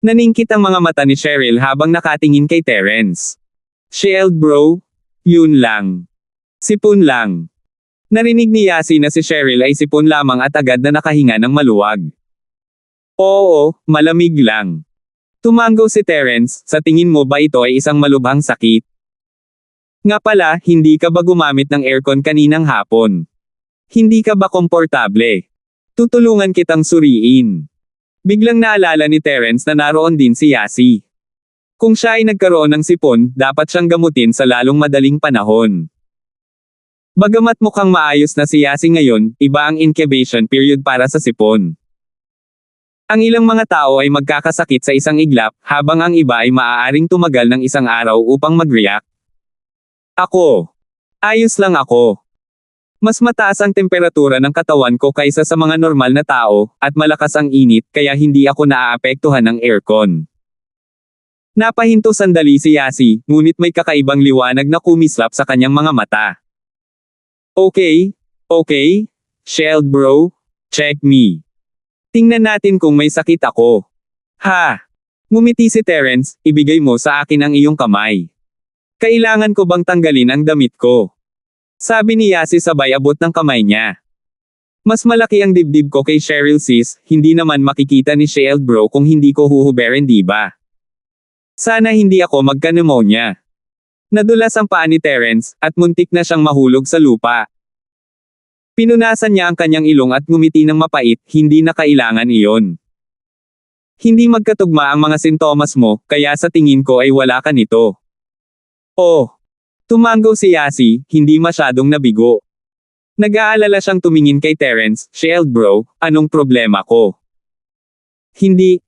Speaker 1: Naningkit ang mga mata ni Cheryl habang nakatingin kay Terence. "Shield bro? Yun lang. Sipon lang." Narinig ni Yasi na si Cheryl ay sipon lamang at agad na nakahinga ng maluwag. "Oo, malamig lang." Tumango si Terence, "Sa tingin mo ba ito ay isang malubhang sakit? Nga pala, hindi ka ba gumamit ng aircon kaninang hapon? Hindi ka ba komportable? Tutulungan kitang suriin." Biglang naalala ni Terence na naroon din si Yasi. Kung siya ay nagkaroon ng sipon, dapat siyang gamutin sa lalong madaling panahon. Bagamat mukhang maayos na si Yasi ngayon, iba ang incubation period para sa sipon. Ang ilang mga tao ay magkakasakit sa isang iglap, habang ang iba ay maaaring tumagal ng isang araw upang mag-react. Ako. Ayos lang ako. Mas mataas ang temperatura ng katawan ko kaysa sa mga normal na tao, at malakas ang init, kaya hindi ako naaapektuhan ng aircon. Napahinto sandali si Yasi, ngunit may kakaibang liwanag na kumislap sa kanyang mga mata. Okay. Shield bro, check me. Tingnan natin kung may sakit ako. Ha? Ngumiti si Terence, "Ibigay mo sa akin ang iyong kamay. Kailangan ko bang tanggalin ang damit ko?" Sabi ni Yasi sabay abot ng kamay niya. "Mas malaki ang dibdib ko kay Cheryl sis, hindi naman makikita ni Shield bro kung hindi ko huhuberin di ba? Sana hindi ako magka-pneumonia." Nadulas ang paa ni Terence, at muntik na siyang mahulog sa lupa. Pinunasan niya ang kanyang ilong at ngumiti ng mapait, "Hindi na kailangan iyon. Hindi magkatugma ang mga sintomas mo, kaya sa tingin ko ay wala ka nito." "Oh." Tumango si Yasi, hindi masyadong nabigo. Nag-aalala siyang tumingin kay Terence, "Shield bro, anong problema ko?" Hindi.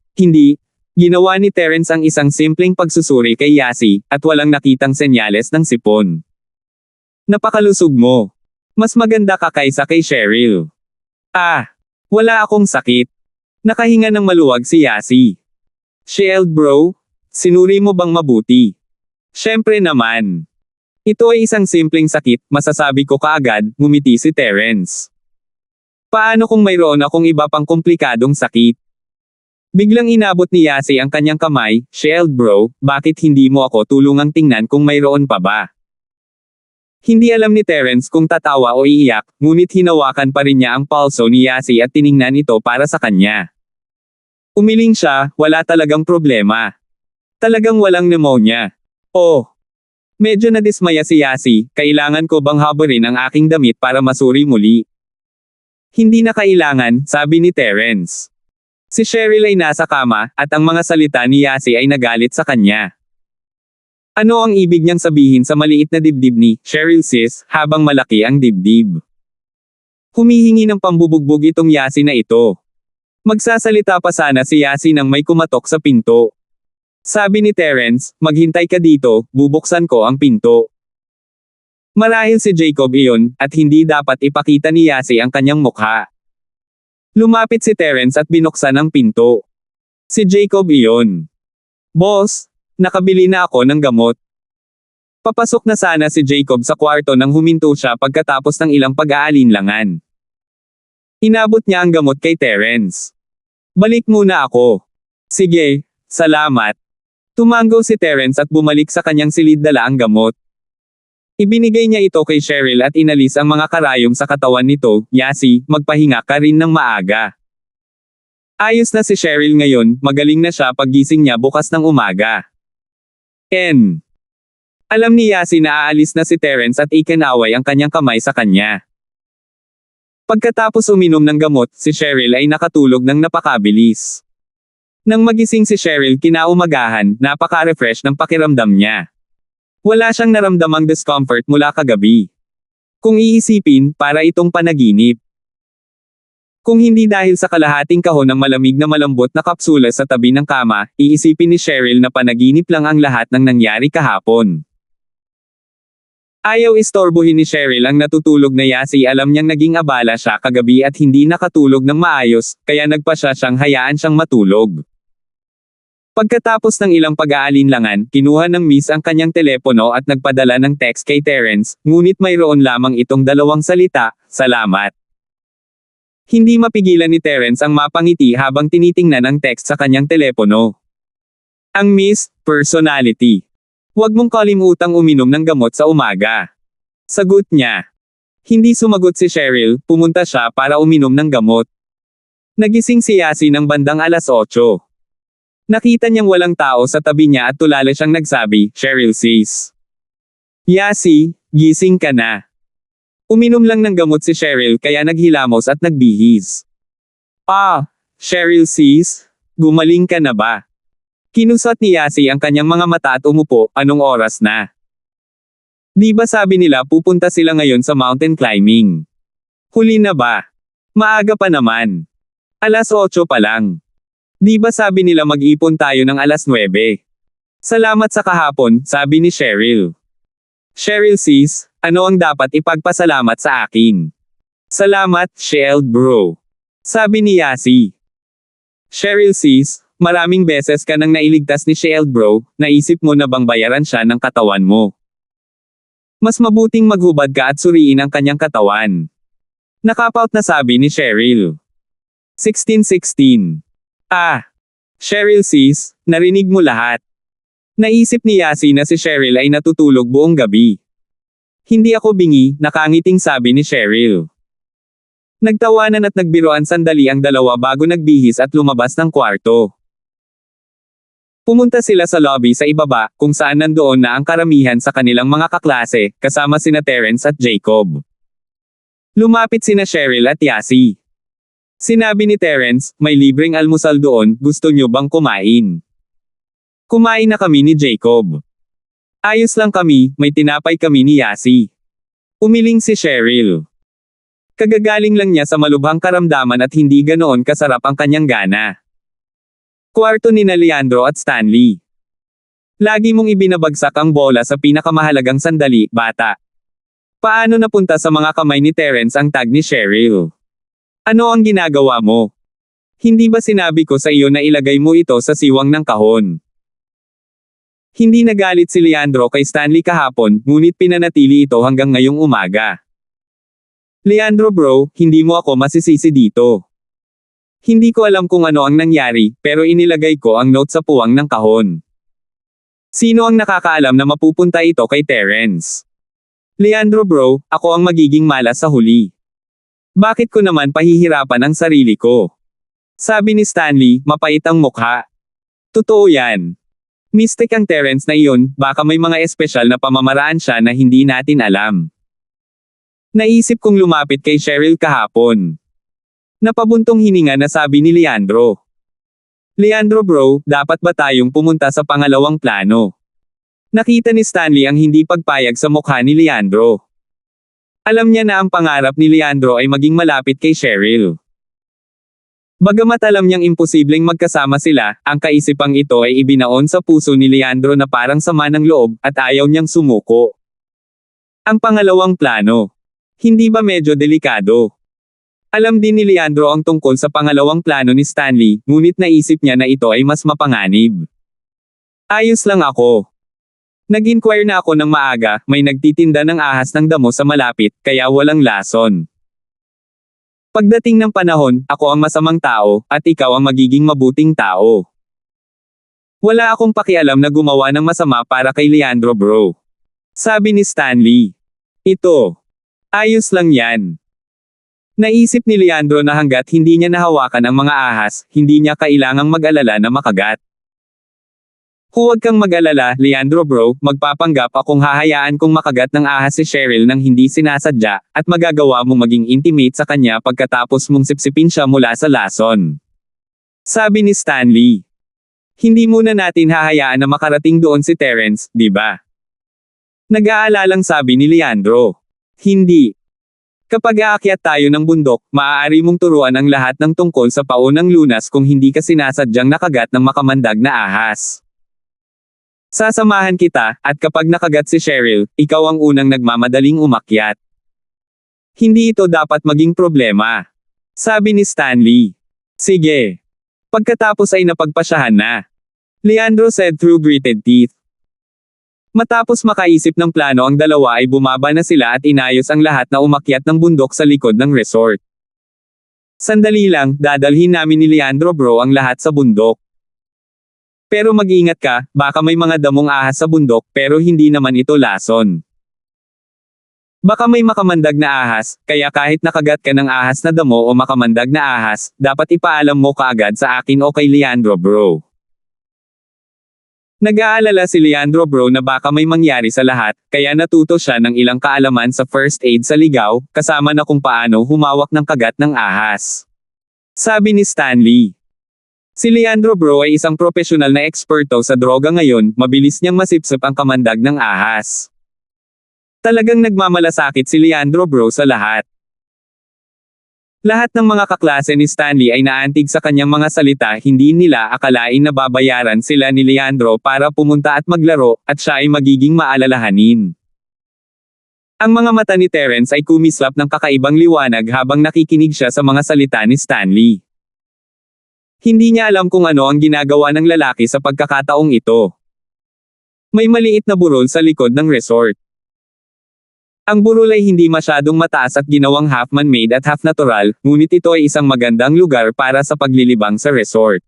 Speaker 1: Ginawa ni Terence ang isang simpleng pagsusuri kay Yasi, at walang nakitang senyales ng sipon. "Napakalusog mo. Mas maganda ka kaysa kay Cheryl." Wala akong sakit." Nakahinga ng maluwag si Yasi. "Shield bro, sinuri mo bang mabuti?" "Syempre naman. Ito ay isang simpleng sakit, masasabi ko kaagad," ngumiti si Terence. "Paano kung mayroon akong iba pang komplikadong sakit?" Biglang inabot ni Yasi ang kanyang kamay, "Shield bro, bakit hindi mo ako tulungang tingnan kung mayroon pa ba?" Hindi alam ni Terence kung tatawa o iiyak, ngunit hinawakan pa rin niya ang palso ni Yasi at tiningnan ito para sa kanya. Umiling siya, wala talagang problema. Talagang walang pneumonia. "Oh." Medyo nadismaya si Yasi, "Kailangan ko bang haburin ang aking damit para masuri muli?" "Hindi na kailangan," sabi ni Terence. Si Cheryl ay nasa kama, at ang mga salita ni Yasi ay nagalit sa kanya. Ano ang ibig niyang sabihin sa maliit na dibdib ni Cheryl sis, habang malaki ang dibdib? Humihingi ng pambubugbog itong Yasi na ito. Magsasalita pa sana si Yasi nang may kumatok sa pinto. Sabi ni Terence, "Maghintay ka dito, bubuksan ko ang pinto." Marahil si Jacob iyon, at hindi dapat ipakita ni Yasi ang kanyang mukha. Lumapit si Terence at binuksan ang pinto. Si Jacob iyon. Boss, nakabili na ako ng gamot. Papasok na sana si Jacob sa kwarto nang huminto siya pagkatapos ng ilang pag-aalinlangan. Inabot niya ang gamot kay Terence. Balik muna ako. Sige, salamat. Tumango si Terence at bumalik sa kanyang silid dala ang gamot. Ibinigay niya ito kay Cheryl at inalis ang mga karayom sa katawan nito. Yasi, magpahinga ka rin ng maaga. Ayos na si Cheryl ngayon, magaling na siya paggising niya bukas ng umaga. Alam ni Yasi na aalis na si Terence at ikinaway ang kanyang kamay sa kanya. Pagkatapos uminom ng gamot, si Cheryl ay nakatulog ng napakabilis. Nang magising si Cheryl kinaumagahan, napaka-refresh ng pakiramdam niya. Wala siyang naramdamang discomfort mula kagabi. Kung iisipin, para itong panaginip. Kung hindi dahil sa kalahating kahon ng malamig na malambot na kapsula sa tabi ng kama, iisipin ni Cheryl na panaginip lang ang lahat ng nangyari kahapon. Ayaw istorbohin ni Cheryl ang natutulog na Yasi. Alam niyang naging abala siya kagabi at hindi nakatulog ng maayos, kaya nagpa siya siyang hayaan siyang matulog. Pagkatapos ng ilang pag-aalinlangan, kinuha ng Miss ang kanyang telepono at nagpadala ng text kay Terence, ngunit mayroon lamang itong dalawang salita, salamat. Hindi mapigilan ni Terence ang mapangiti habang tinitingnan ang text sa kanyang telepono. Ang Miss, personality. Huwag mong kalimutang uminom ng gamot sa umaga. Sagot niya. Hindi sumagot si Cheryl, pumunta siya para uminom ng gamot. Nagising si Yasi ng bandang alas 8. Nakita niyang walang tao sa tabi niya at tulala siyang nagsabi, Cheryl sis. Yasi, gising ka na. Uminom lang ng gamot si Cheryl kaya naghilamos at nagbihis. Cheryl sis, gumaling ka na ba? Kinusat ni Yasi ang kanyang mga mata at umupo, anong oras na? Di ba sabi nila pupunta sila ngayon sa mountain climbing? Huli na ba? Maaga pa naman. Alas 8 pa lang. Di ba sabi nila mag-ipon tayo ng alas 9? Salamat sa kahapon, sabi ni Cheryl. Cheryl sis, ano ang dapat ipagpasalamat sa akin? Salamat, Shield bro. Sabi ni Yasi. Cheryl sis, maraming beses ka nang nailigtas ni Shield bro, naisip mo na bang bayaran siya ng katawan mo? Mas mabuting maghubad ka at suriin ang kanyang katawan. Nakapout na sabi ni Cheryl. 16:16. Cheryl sis, narinig mo lahat. Naisip ni Yasi na si Cheryl ay natutulog buong gabi. Hindi ako bingi, nakangiting sabi ni Cheryl. Nagtawanan at nagbiroan sandali ang dalawa bago nagbihis at lumabas ng kwarto. Pumunta sila sa lobby sa ibaba, kung saan nandoon na ang karamihan sa kanilang mga kaklase, kasama sina Terence at Jacob. Lumapit sina Cheryl at Yasi. Sinabi ni Terence, may libreng almusal doon, gusto nyo bang kumain? Kumain na kami ni Jacob. Ayos lang kami, may tinapay kami ni Yasi. Umiling si Cheryl. Kagagaling lang niya sa malubhang karamdaman at hindi ganoon kasarap ang kanyang gana. Kwarto ni Leandro at Stanley. Lagi mong ibinabagsak ang bola sa pinakamahalagang sandali, bata. Paano napunta sa mga kamay ni Terence ang tag ni Cheryl? Ano ang ginagawa mo? Hindi ba sinabi ko sa iyo na ilagay mo ito sa siwang ng kahon? Hindi nagalit si Leandro kay Stanley kahapon, ngunit pinanatili ito hanggang ngayong umaga. Leandro bro, hindi mo ako masisisi dito. Hindi ko alam kung ano ang nangyari, pero inilagay ko ang note sa puwang ng kahon. Sino ang nakakaalam na mapupunta ito kay Terence? Leandro bro, ako ang magiging malas sa huli. Bakit ko naman pahihirapan ang sarili ko? Sabi ni Stanley, mapait ang mukha. Totoo yan. Mystic ang Terence na iyon, baka may mga espesyal na pamamaraan siya na hindi natin alam. Naisip kong lumapit kay Cheryl kahapon. Napabuntong hininga na sabi ni Leandro. Leandro bro, dapat ba tayong pumunta sa pangalawang plano? Nakita ni Stanley ang hindi pagpayag sa mukha ni Leandro. Alam niya na ang pangarap ni Leandro ay maging malapit kay Cheryl. Bagamat alam niyang imposibleng magkasama sila, ang kaisipang ito ay ibinaon sa puso ni Leandro na parang sama ng loob, at ayaw niyang sumuko. Ang pangalawang plano. Hindi ba medyo delikado? Alam din ni Leandro ang tungkol sa pangalawang plano ni Stanley, ngunit naisip niya na ito ay mas mapanganib. Ayos lang ako. Nag-inquire na ako ng maaga, may nagtitinda ng ahas ng damo sa malapit, kaya walang lason. Pagdating ng panahon, ako ang masamang tao, at ikaw ang magiging mabuting tao. Wala akong pakialam na gumawa ng masama para kay Leandro bro. Sabi ni Stanley. Ito. Ayos lang yan. Naisip ni Leandro na hanggat hindi niya nahawakan ang mga ahas, hindi niya kailangang mag-alala na makagat. Huwag kang mag-alala, Leandro bro, magpapanggap akong hahayaan kong makagat ng ahas si Cheryl nang hindi sinasadya, at magagawa mong maging intimate sa kanya pagkatapos mong sipsipin siya mula sa lason. Sabi ni Stanley. Hindi muna natin hahayaan na makarating doon si Terence, di ba? Nag-aalalang sabi ni Leandro. Hindi. Kapag aakyat tayo ng bundok, maaari mong turuan ang lahat ng tungkol sa paunang lunas kung hindi ka sinasadyang nakagat ng makamandag na ahas. Sasamahan kita, at kapag nakagat si Cheryl, ikaw ang unang nagmamadaling umakyat. Hindi ito dapat maging problema. Sabi ni Stanley. Sige. Pagkatapos ay napagpasyahan na. Leandro said through gritted teeth. Matapos makaisip ng plano ang dalawa ay bumaba na sila at inayos ang lahat na umakyat ng bundok sa likod ng resort. Sandali lang, dadalhin namin ni Leandro bro ang lahat sa bundok. Pero mag-ingat ka, baka may mga damong ahas sa bundok pero hindi naman ito lason. Baka may makamandag na ahas, kaya kahit nakagat ka ng ahas na damo o makamandag na ahas, dapat ipaalam mo kaagad sa akin o kay Leandro bro. Nag-aalala si Leandro bro na baka may mangyari sa lahat, kaya natuto siya ng ilang kaalaman sa first aid sa ligaw, kasama na kung paano humawak ng kagat ng ahas. Sabi ni Stanley. Si Leandro bro ay isang profesional na eksperto sa droga ngayon, mabilis niyang masipsip ang kamandag ng ahas. Talagang nagmamalasakit si Leandro bro sa lahat. Lahat ng mga kaklase ni Stanley ay naantig sa kanyang mga salita, hindi nila akalain na babayaran sila ni Leandro para pumunta at maglaro, at siya ay magiging maalalahanin. Ang mga mata ni Terence ay kumislap ng kakaibang liwanag habang nakikinig siya sa mga salita ni Stanley. Hindi niya alam kung ano ang ginagawa ng lalaki sa pagkakataong ito. May maliit na burol sa likod ng resort. Ang burol ay hindi masyadong mataas at ginawang half man-made at half natural, ngunit ito ay isang magandang lugar para sa paglilibang sa resort.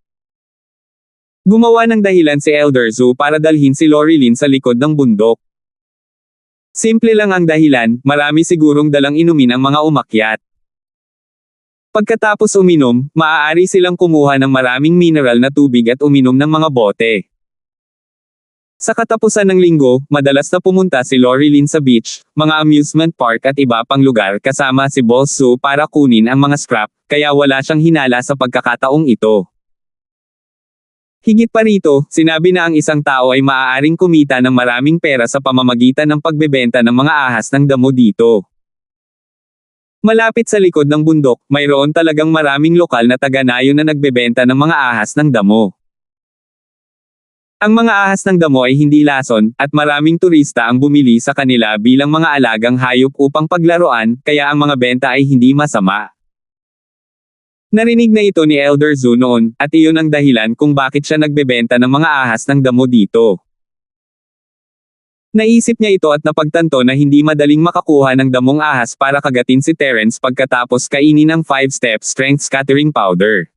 Speaker 1: Gumawa ng dahilan si Elder Zhu para dalhin si Lorilyn sa likod ng bundok. Simple lang ang dahilan, marami sigurong dalang inumin ang mga umakyat. Pagkatapos uminom, maaari silang kumuha ng maraming mineral na tubig at uminom ng mga bote. Sa katapusan ng linggo, madalas na pumunta si Lorilyn sa beach, mga amusement park at iba pang lugar kasama si Boss Zhu para kunin ang mga scrap, kaya wala siyang hinala sa pagkakataong ito. Higit pa rito, sinabi na ang isang tao ay maaaring kumita ng maraming pera sa pamamagitan ng pagbebenta ng mga ahas ng damo dito. Malapit sa likod ng bundok, mayroon talagang maraming lokal na taga-nayon na nagbebenta ng mga ahas ng damo. Ang mga ahas ng damo ay hindi lason, at maraming turista ang bumili sa kanila bilang mga alagang hayop upang paglaruan, kaya ang mga benta ay hindi masama. Narinig na ito ni Elder Zhu noon, at iyon ang dahilan kung bakit siya nagbebenta ng mga ahas ng damo dito. Naisip niya ito at napagtanto na hindi madaling makakuha ng damong ahas para kagatin si Terence pagkatapos kainin ng 5-step strength scattering powder.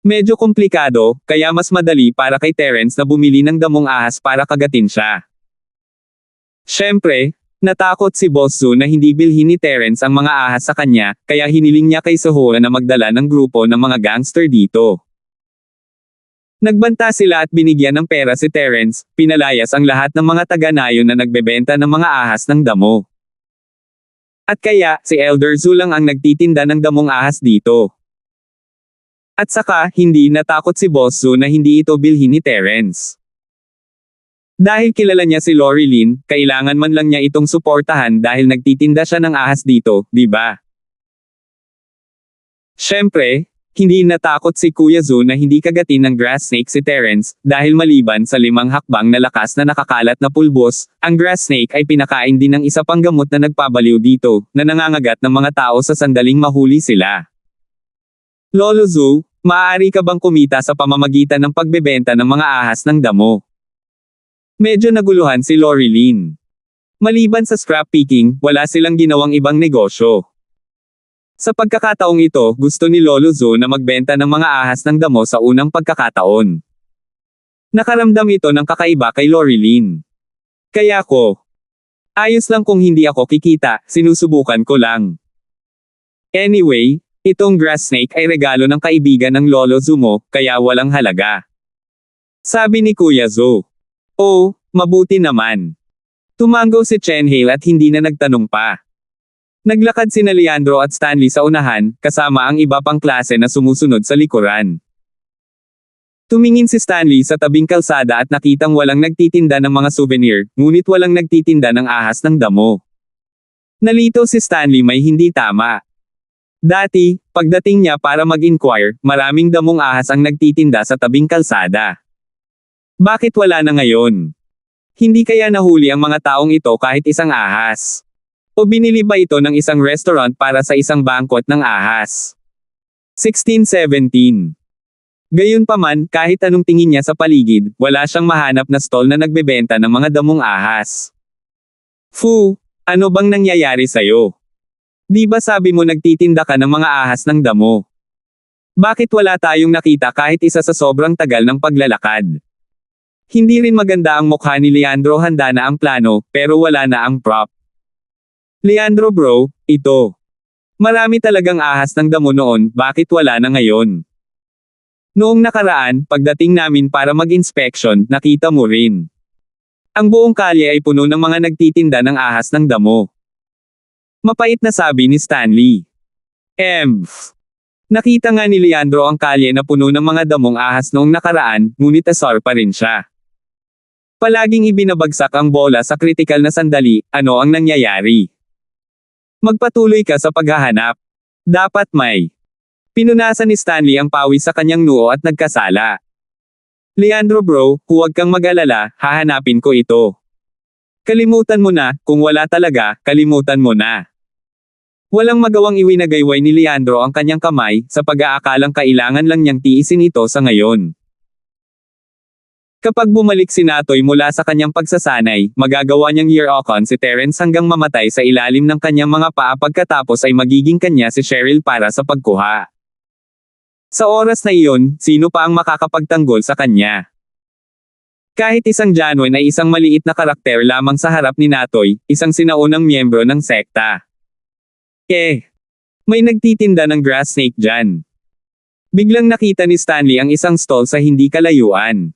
Speaker 1: Medyo komplikado, kaya mas madali para kay Terence na bumili ng damong ahas para kagatin siya. Siyempre, natakot si Boss Zhu na hindi bilhin ni Terence ang mga ahas sa kanya, kaya hiniling niya kay Sohora na magdala ng grupo ng mga gangster dito. Nagbanta sila at binigyan ng pera si Terence, pinalayas ang lahat ng mga taga-nayon na nagbebenta ng mga ahas ng damo. At kaya, si Elder Zhu lang ang nagtitinda ng damong ahas dito. At saka, hindi natakot si Boss Zhu na hindi ito bilhin ni Terence. Dahil kilala niya si Lorilyn, kailangan man lang niya itong suportahan dahil nagtitinda siya ng ahas dito, di ba? Siyempre, Hindi natakot si Kuya Zoo na hindi kagatin ng grass snake si Terence, dahil maliban sa 5 hakbang na lakas na nakakalat na pulbos, ang grass snake ay pinakain din ng isa pang gamot na nagpabaliw dito, na nangangagat ng mga tao sa sandaling mahuli sila. Lolo Zoo, maaari ka bang kumita sa pamamagitan ng pagbebenta ng mga ahas ng damo? Medyo naguluhan si Lorilyn. Maliban sa scrap picking, wala silang ginawang ibang negosyo. Sa pagkakataong ito, gusto ni Lolo Zoo na magbenta ng mga ahas ng damo sa unang pagkakataon. Nakaramdam ito ng kakaiba kay Lorilyn. Kaya ko, ayos lang kung hindi ako kikita, sinusubukan ko lang. Anyway, itong grass snake ay regalo ng kaibigan ng Lolo Zoo mo, kaya walang halaga. Sabi ni Kuya Zoo. Oh, mabuti naman. Tumango si Chen Hale at hindi na nagtanong pa. Naglakad sina Leandro at Stanley sa unahan, kasama ang iba pang klase na sumusunod sa likuran. Tumingin si Stanley sa tabing kalsada at nakitang walang nagtitinda ng mga souvenir, ngunit walang nagtitinda ng ahas ng damo. Nalito si Stanley may hindi tama. Dati, pagdating niya para mag-inquire, maraming damong ahas ang nagtitinda sa tabing kalsada. Bakit wala na ngayon? Hindi kaya nahuli ang mga taong ito kahit isang ahas? O binili ba ito ng isang restaurant para sa isang bangkot ng ahas? 1617. Gayunpaman, kahit anong tingin niya sa paligid, wala siyang mahanap na stall na nagbebenta ng mga damong ahas. Fu, ano bang nangyayari sa'yo? Di ba sabi mo nagtitinda ka ng mga ahas ng damo? Bakit wala tayong nakita kahit isa sa sobrang tagal ng paglalakad? Hindi rin maganda ang mukha ni Leandro, handa na ang plano, pero wala na ang prop. Leandro bro, ito. Marami talagang ahas ng damo noon, bakit wala na ngayon? Noong nakaraan, pagdating namin para mag-inspection, nakita mo rin. Ang buong kalye ay puno ng mga nagtitinda ng ahas ng damo. Mapait na sabi ni Stanley. Nakita nga ni Leandro ang kalye na puno ng mga damong ahas noong nakaraan, ngunit asar pa rin siya. Palaging ibinabagsak ang bola sa kritikal na sandali, ano ang nangyayari? Magpatuloy ka sa paghahanap. Dapat may. Pinunasan ni Stanley ang pawis sa kanyang noo at nagkasala. Leandro bro, huwag kang mag-alala, hahanapin ko ito. Kalimutan mo na, kung wala talaga, kalimutan mo na. Walang magawang iwinagayway ni Leandro ang kanyang kamay, sa pag-aakalang kailangan lang niyang tiisin ito sa ngayon. Kapag bumalik si Natoy mula sa kanyang pagsasanay, magagawa niyang year-okon si Terence hanggang mamatay sa ilalim ng kanyang mga paa, pagkatapos ay magiging kanya si Cheryl para sa pagkuha. Sa oras na iyon, sino pa ang makakapagtanggol sa kanya? Kahit isang Janwen ay isang maliit na karakter lamang sa harap ni Natoy, isang sinaunang miyembro ng sekta. May nagtitinda ng grass snake dyan. Biglang nakita ni Stanley ang isang stall sa hindi kalayuan.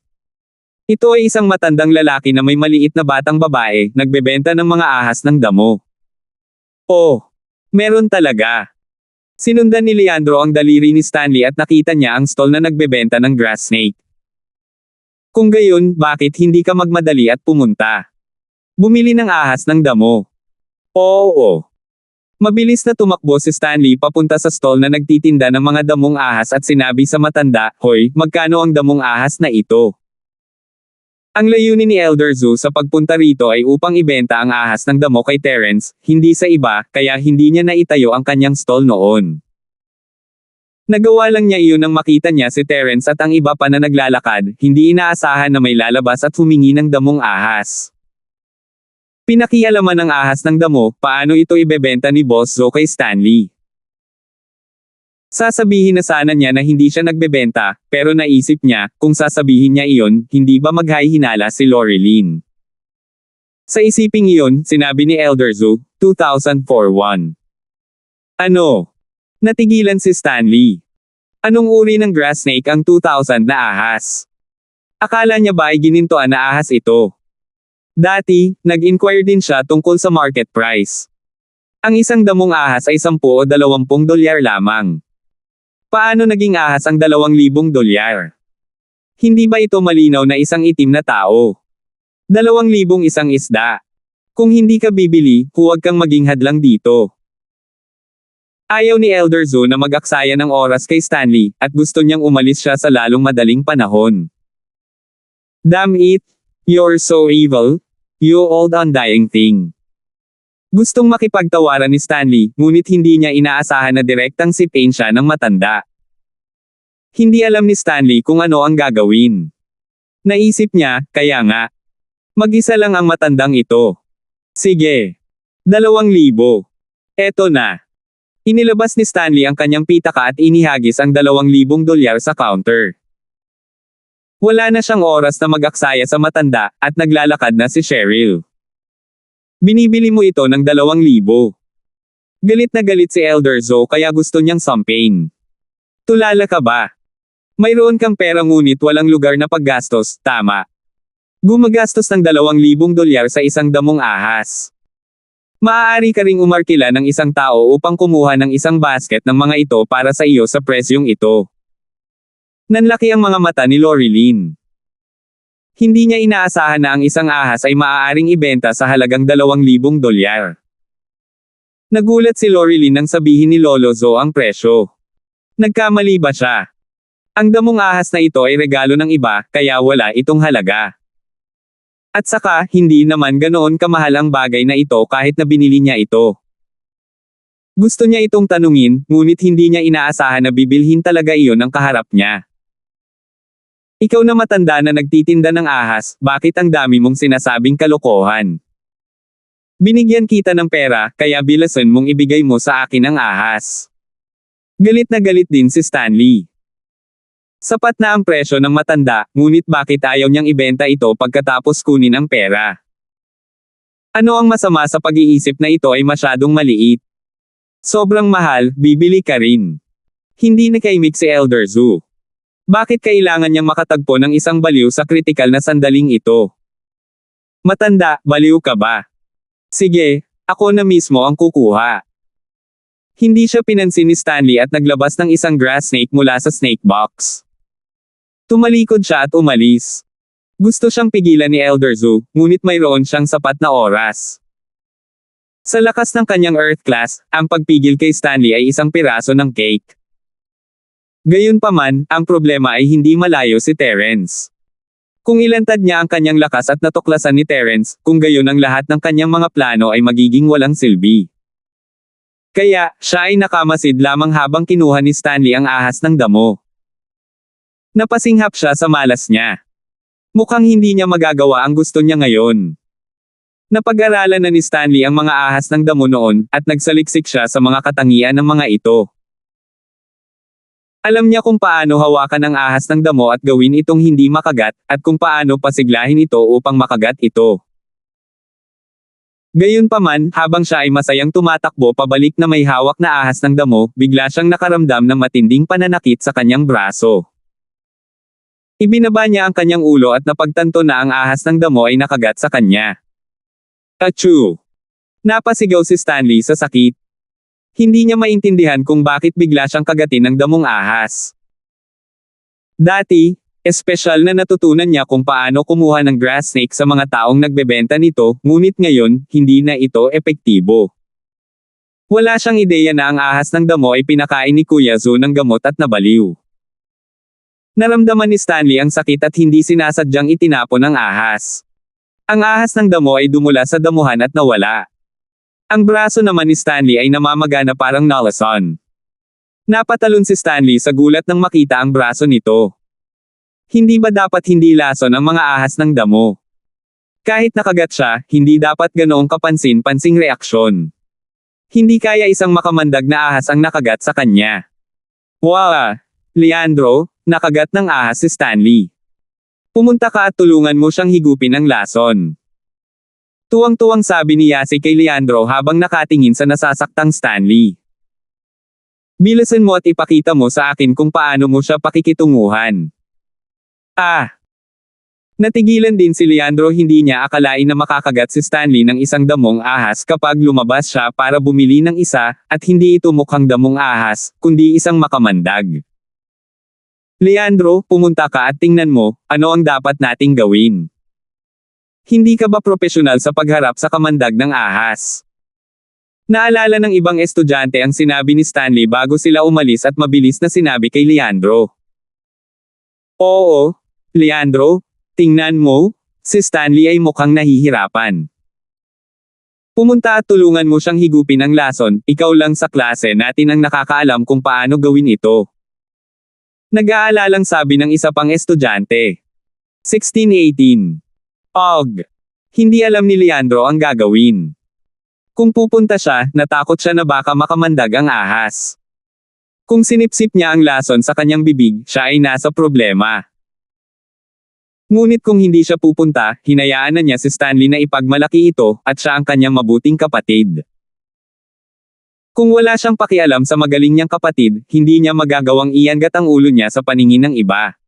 Speaker 1: Ito ay isang matandang lalaki na may maliit na batang babae, nagbebenta ng mga ahas ng damo. Oh, meron talaga. Sinundan ni Leandro ang daliri ni Stanley at nakita niya ang stall na nagbebenta ng grass snake. Kung gayon, bakit hindi ka magmadali at pumunta? Bumili ng ahas ng damo. Oo. Mabilis na tumakbo si Stanley papunta sa stall na nagtitinda ng mga damong ahas at sinabi sa matanda, "Hoy, magkano ang damong ahas na ito?" Ang layunin ni Elder Zoo sa pagpunta rito ay upang ibenta ang ahas ng damo kay Terence, hindi sa iba, kaya hindi niya naitayo ang kanyang stall noon. Nagawa lang niya iyon nang makita niya si Terence at ang iba pa na naglalakad, hindi inaasahan na may lalabas at humingi ng damong ahas. Pinakialaman ng ahas ng damo, paano ito ibebenta ni Boss Zoo kay Stanley. Sasabihin na sana niya na hindi siya nagbebenta, pero naisip niya, kung sasabihin niya iyon, hindi ba maghahinala si Lorilyn? Sa isiping iyon, sinabi ni Elder Zoo, 2004-1. Ano? Natigilan si Stanley. Anong uri ng grass snake ang 2,000 na ahas? Akala niya ba ay ginintuan na ahas ito? Dati, nag-inquire din siya tungkol sa market price. Ang isang damong ahas ay 10 o 20 dolyar lamang. Paano naging ahas ang 2,000 dolyar? Hindi ba ito malinaw na isang itim na tao? 2,000 isang isda. Kung hindi ka bibili, huwag kang maging hadlang dito. Ayaw ni Elder Zo na mag-aksaya ng oras kay Stanley, at gusto niyang umalis siya sa lalong madaling panahon. Damn it! You're so evil! You old undying thing! Gustong makipagtawaran ni Stanley, ngunit hindi niya inaasahan na direktang sipain siya ng matanda. Hindi alam ni Stanley kung ano ang gagawin. Naisip niya, kaya nga. Mag-isa lang ang matandang ito. Sige. 2,000. Eto na. Inilabas ni Stanley ang kanyang pitaka at inihagis ang $2,000 sa counter. Wala na siyang oras na mag-aksaya sa matanda, at naglalakad na si Cheryl. Binibili mo ito ng 2,000. Galit na galit si Elder Zo kaya gusto niyang sampain. Tulala ka ba? Mayroon kang pera ngunit walang lugar na paggastos, tama. Gumagastos ng $2,000 sa isang damong ahas. Maaari ka ring umarkila ng isang tao upang kumuha ng isang basket ng mga ito para sa iyo sa presyong ito. Nanlaki ang mga mata ni Lorilyn. Hindi niya inaasahan na ang isang ahas ay maaaring ibenta sa halagang $2,000. Nagulat si Lorilyn nang sabihin ni Lolo Zo ang presyo. Nagkamali ba siya? Ang damong ahas na ito ay regalo ng iba, kaya wala itong halaga. At saka, hindi naman ganoon kamahal ang bagay na ito kahit na binili niya ito. Gusto niya itong tanungin, ngunit hindi niya inaasahan na bibilhin talaga iyon ang kaharap niya. Ikaw na matanda na nagtitinda ng ahas, bakit ang dami mong sinasabing kalokohan? Binigyan kita ng pera, kaya bilasan mong ibigay mo sa akin ang ahas. Galit na galit din si Stanley. Sapat na ang presyo ng matanda, ngunit bakit ayaw niyang ibenta ito pagkatapos kunin ang pera? Ano ang masama sa pag-iisip na ito ay masyadong maliit? Sobrang mahal, bibili ka rin. Hindi nakaimik si Elder Zo. Bakit kailangan niyang makatagpo ng isang baliw sa kritikal na sandaling ito? Matanda, baliw ka ba? Sige, ako na mismo ang kukuha. Hindi siya pinansin ni Stanley at naglabas ng isang grass snake mula sa snake box. Tumalikod siya at umalis. Gusto siyang pigilan ni Elder Zo, ngunit mayroon siyang sapat na oras. Sa lakas ng kanyang Earth class, ang pagpigil kay Stanley ay isang piraso ng cake. Gayunpaman, ang problema ay hindi malayo si Terence. Kung ilantad niya ang kanyang lakas at natuklasan ni Terence, kung gayon ang lahat ng kanyang mga plano ay magiging walang silbi. Kaya, siya ay nakamasid lamang habang kinuha ni Stanley ang ahas ng damo. Napasinghap siya sa malas niya. Mukhang hindi niya magagawa ang gusto niya ngayon. Napag-aralan na ni Stanley ang mga ahas ng damo noon, at nagsaliksik siya sa mga katangian ng mga ito. Alam niya kung paano hawakan ang ahas ng damo at gawin itong hindi makagat, at kung paano pasiglahin ito upang makagat ito. Gayunpaman, habang siya ay masayang tumatakbo pabalik na may hawak na ahas ng damo, bigla siyang nakaramdam ng matinding pananakit sa kanyang braso. Ibinaba niya ang kanyang ulo at napagtanto na ang ahas ng damo ay nakagat sa kanya. Achoo! Napasigaw si Stanley sa sakit. Hindi niya maintindihan kung bakit bigla siyang kagatin ng damong ahas. Dati, espesyal na natutunan niya kung paano kumuha ng grass snake sa mga taong nagbebenta nito, ngunit ngayon, hindi na ito epektibo. Wala siyang ideya na ang ahas ng damo ay pinakain ni Kuya Zo ng gamot at nabaliw. Naramdaman ni Stanley ang sakit at hindi sinasadyang itinapon ang ahas. Ang ahas ng damo ay dumula sa damuhan at nawala. Ang braso naman ni Stanley ay namamaga na parang nalason. Napatalon si Stanley sa gulat nang makita ang braso nito. Hindi ba dapat hindi lason ang mga ahas ng damo? Kahit nakagat siya, hindi dapat ganoong kapansin-pansing reaksyon. Hindi kaya isang makamandag na ahas ang nakagat sa kanya. Wow! Leandro, nakagat ng ahas si Stanley. Pumunta ka at tulungan mo siyang higupin ang lason. Tuwang-tuwang sabi ni Yasi kay Leandro habang nakatingin sa nasasaktang Stanley. Bilasan mo at ipakita mo sa akin kung paano mo siya pakikitunguhan. Natigilan din si Leandro, hindi niya akalain na makakagat si Stanley ng isang damong ahas kapag lumabas siya para bumili ng isa, at hindi ito mukhang damong ahas, kundi isang makamandag. Leandro, pumunta ka at tingnan mo, ano ang dapat nating gawin. Hindi ka ba propesyonal sa pagharap sa kamandag ng ahas? Naalala ng ibang estudyante ang sinabi ni Stanley bago sila umalis at mabilis na sinabi kay Leandro. Oo, Leandro, tingnan mo, si Stanley ay mukhang nahihirapan. Pumunta at tulungan mo siyang higupin ang lason, ikaw lang sa klase natin ang nakakaalam kung paano gawin ito. Nag-aalalang sabi ng isa pang estudyante. 16-18. Og. Hindi alam ni Leandro ang gagawin. Kung pupunta siya, natakot siya na baka makamandag ang ahas. Kung sinipsip niya ang lason sa kanyang bibig, siya ay nasa problema. Ngunit kung hindi siya pupunta, hinayaan na niya si Stanley na ipagmalaki ito, at siya ang kanyang mabuting kapatid. Kung wala siyang pakialam sa magaling niyang kapatid, hindi niya magagawang iangat ang ulo niya sa paningin ng iba.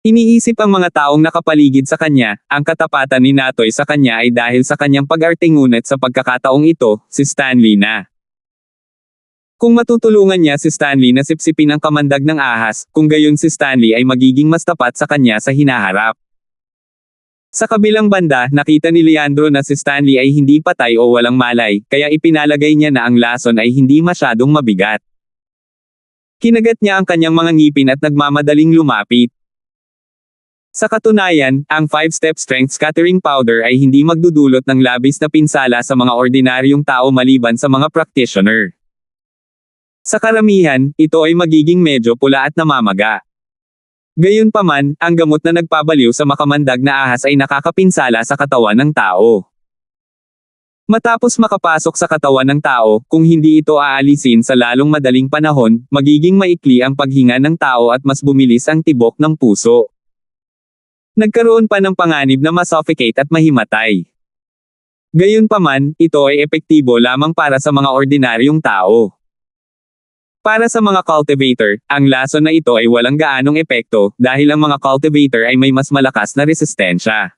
Speaker 1: Iniisip ang mga taong nakapaligid sa kanya, ang katapatan ni Natoy sa kanya ay dahil sa kanyang pag-arte ngunit sa pagkakataong ito, si Stanley na. Kung matutulungan niya si Stanley na sipsipin ang kamandag ng ahas, kung gayon si Stanley ay magiging mas tapat sa kanya sa hinaharap. Sa kabilang banda, nakita ni Leandro na si Stanley ay hindi patay o walang malay, kaya ipinalagay niya na ang lason ay hindi masyadong mabigat. Kinagat niya ang kanyang mga ngipin at nagmamadaling lumapit. Sa katunayan, ang 5-step strength scattering powder ay hindi magdudulot ng labis na pinsala sa mga ordinaryong tao maliban sa mga practitioner. Sa karamihan, ito ay magiging medyo pula at namamaga. Gayunpaman, ang gamot na nagpabaliw sa makamandag na ahas ay nakakapinsala sa katawan ng tao. Matapos makapasok sa katawan ng tao, kung hindi ito aalisin sa lalong madaling panahon, magiging maikli ang paghinga ng tao at mas bumilis ang tibok ng puso. Nagkaroon pa ng panganib na masuffocate at mahimatay. Gayunpaman, ito ay epektibo lamang para sa mga ordinaryong tao. Para sa mga cultivator, ang lason na ito ay walang gaanong epekto dahil ang mga cultivator ay may mas malakas na resistensya.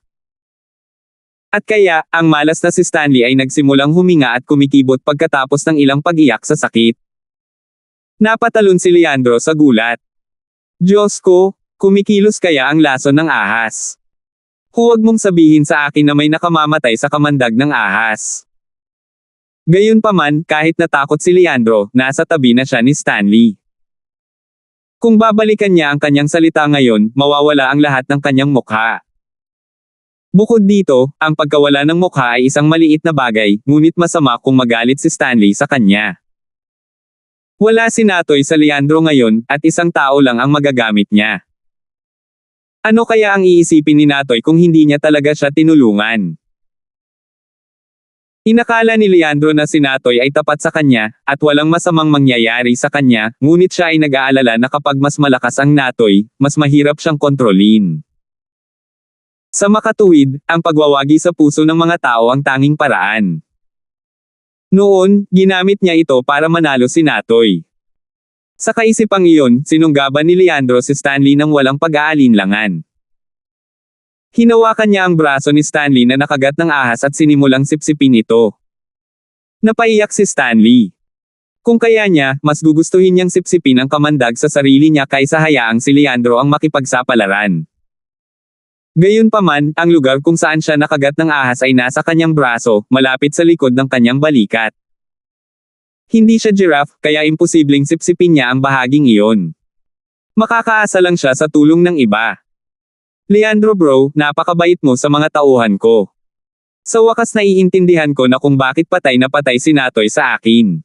Speaker 1: At kaya, ang malas na si Stanley ay nagsimulang huminga at kumikibot pagkatapos ng ilang pag-iyak sa sakit. Napatalon si Leandro sa gulat. Diyos ko, kumikilos kaya ang lason ng ahas. Huwag mong sabihin sa akin na may nakamamatay sa kamandag ng ahas. Gayunpaman, kahit natakot si Leandro, nasa tabi na siya ni Stanley. Kung babalikan niya ang kanyang salita ngayon, mawawala ang lahat ng kanyang mukha. Bukod dito, ang pagkawala ng mukha ay isang maliit na bagay, ngunit masama kung magalit si Stanley sa kanya. Wala si Natoy sa Leandro ngayon, at isang tao lang ang magagamit niya. Ano kaya ang iisipin ni Natoy kung hindi niya talaga siya tinulungan? Inakala ni Leandro na si Natoy ay tapat sa kanya, at walang masamang mangyayari sa kanya, ngunit siya ay nag-aalala na kapag mas malakas ang Natoy, mas mahirap siyang kontrolin. Sa makatuwid, ang pagwawagi sa puso ng mga tao ang tanging paraan. Noon, ginamit niya ito para manalo si Natoy. Sa kaisipang iyon, sinunggaban ni Leandro si Stanley nang walang pag-aalinlangan. Hinawakan niya ang braso ni Stanley na nakagat ng ahas at sinimulang sipsipin ito. Napaiyak si Stanley. Kung kaya niya, mas gugustuhin niyang sipsipin ang kamandag sa sarili niya kaysa hayaang si Leandro ang makipagsapalaran. Gayunpaman, ang lugar kung saan siya nakagat ng ahas ay nasa kanyang braso, malapit sa likod ng kanyang balikat. Hindi siya giraffe, kaya imposibleng sipsipin niya ang bahaging iyon. Makakaasa lang siya sa tulong ng iba. Leandro bro, napakabait mo sa mga tauhan ko. Sa wakas naiintindihan ko na kung bakit patay na patay si Natoy sa akin.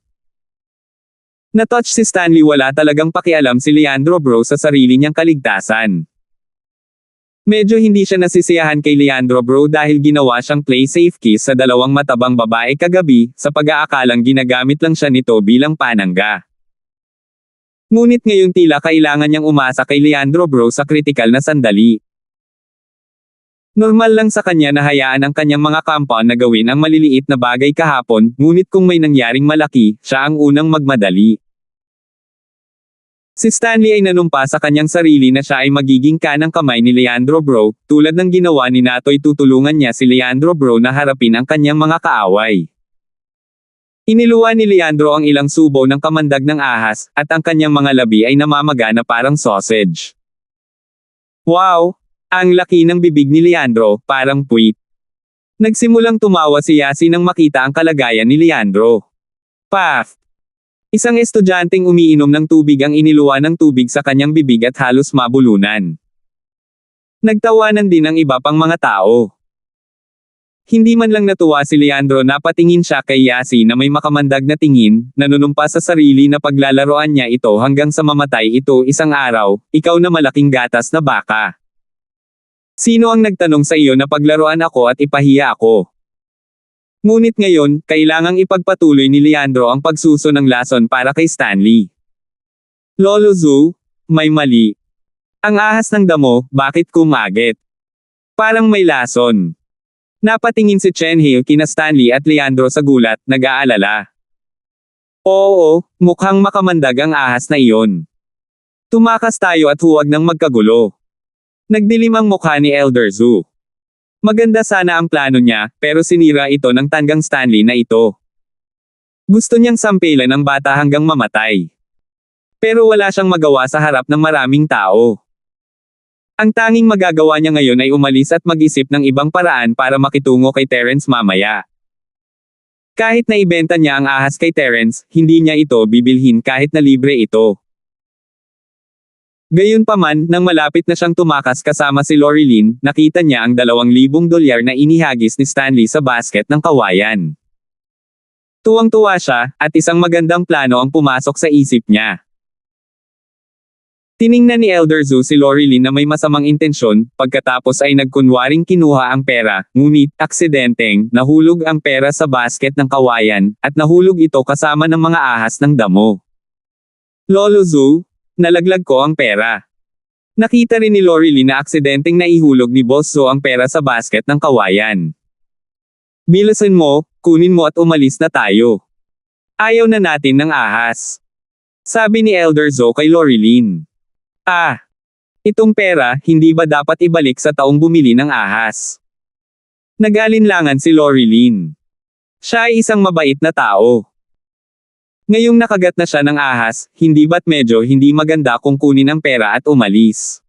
Speaker 1: Na-touch si Stanley, wala talagang pakialam si Leandro bro sa sarili niyang kaligtasan. Medyo hindi siya nasisiyahan kay Leandro bro dahil ginawa siyang play safe kiss sa dalawang matabang babae kagabi, sa pag-aakalang ginagamit lang siya nito bilang panangga. Ngunit ngayon tila kailangan niyang umasa kay Leandro bro sa kritikal na sandali. Normal lang sa kanya na hayaan ang kanyang mga compound na gawin ang maliliit na bagay kahapon, ngunit kung may nangyaring malaki, siya ang unang magmadali. Si Stanley ay nanumpa sa kanyang sarili na siya ay magiging kanang kamay ni Leandro bro, tulad ng ginawa ni Natoy. Tutulungan niya si Leandro bro na harapin ang kanyang mga kaaway. Iniluwa ni Leandro ang ilang subo ng kamandag ng ahas, at ang kanyang mga labi ay namamaga na parang sausage. Wow! Ang laki ng bibig ni Leandro, parang puwit. Nagsimulang tumawa si Yasi nang makita ang kalagayan ni Leandro. Paf! Isang estudyanteng umiinom ng tubig ang iniluwa ng tubig sa kanyang bibig at halos mabulunan. Nagtawanan din ang iba pang mga tao. Hindi man lang natuwa si Leandro na patingin siya kay Yasi na may makamandag na tingin, nanunumpa sa sarili na paglalaroan niya ito hanggang sa mamatay ito isang araw, ikaw na malaking gatas na baka. Sino ang nagtanong sa iyo na paglaruan ako at ipahiya ako? Ngunit ngayon, kailangang ipagpatuloy ni Leandro ang pagsuso ng lason para kay Stanley. Lolo Zu, may mali. Ang ahas ng damo, bakit kumagit? Parang may lason. Napatingin si Chen Hale kina Stanley at Leandro sa gulat, nag-aalala. Oo, mukhang makamandag ang ahas na iyon. Tumakas tayo at huwag nang magkagulo. Nagdilim ang mukha ni Elder Zu. Maganda sana ang plano niya, pero sinira ito ng tanggang Stanley na ito. Gusto niyang sampilan ang bata hanggang mamatay. Pero wala siyang magawa sa harap ng maraming tao. Ang tanging magagawa niya ngayon ay umalis at mag-isip ng ibang paraan para makitungo kay Terence mamaya. Kahit na ibenta niya ang ahas kay Terence, hindi niya ito bibilhin kahit na libre ito. Gayunpaman, nang malapit na siyang tumakas kasama si Lorilyn, nakita niya ang $2,000 na inihagis ni Stanley sa basket ng kawayan. Tuwang-tuwa siya, at isang magandang plano ang pumasok sa isip niya. Tiningnan ni Elder Zu si Lorilyn na may masamang intensyon, pagkatapos ay nagkunwaring kinuha ang pera, ngunit, aksidenteng, nahulog ang pera sa basket ng kawayan, at nahulog ito kasama ng mga ahas ng damo. Lolo Zu, nalaglag ko ang pera. Nakita rin ni Lorilyn na aksidenteng naihulog ni Boss Zo ang pera sa basket ng kawayan. Bilisan mo, kunin mo at umalis na tayo. Ayaw na natin ng ahas. Sabi ni Elder Zo kay Lorilyn. Itong pera, hindi ba dapat ibalik sa taong bumili ng ahas? Nag-alinlangan si Lorilyn. Siya ay isang mabait na tao. Ngayong nakagat na siya ng ahas, hindi ba't medyo hindi maganda kung kunin ang pera at umalis?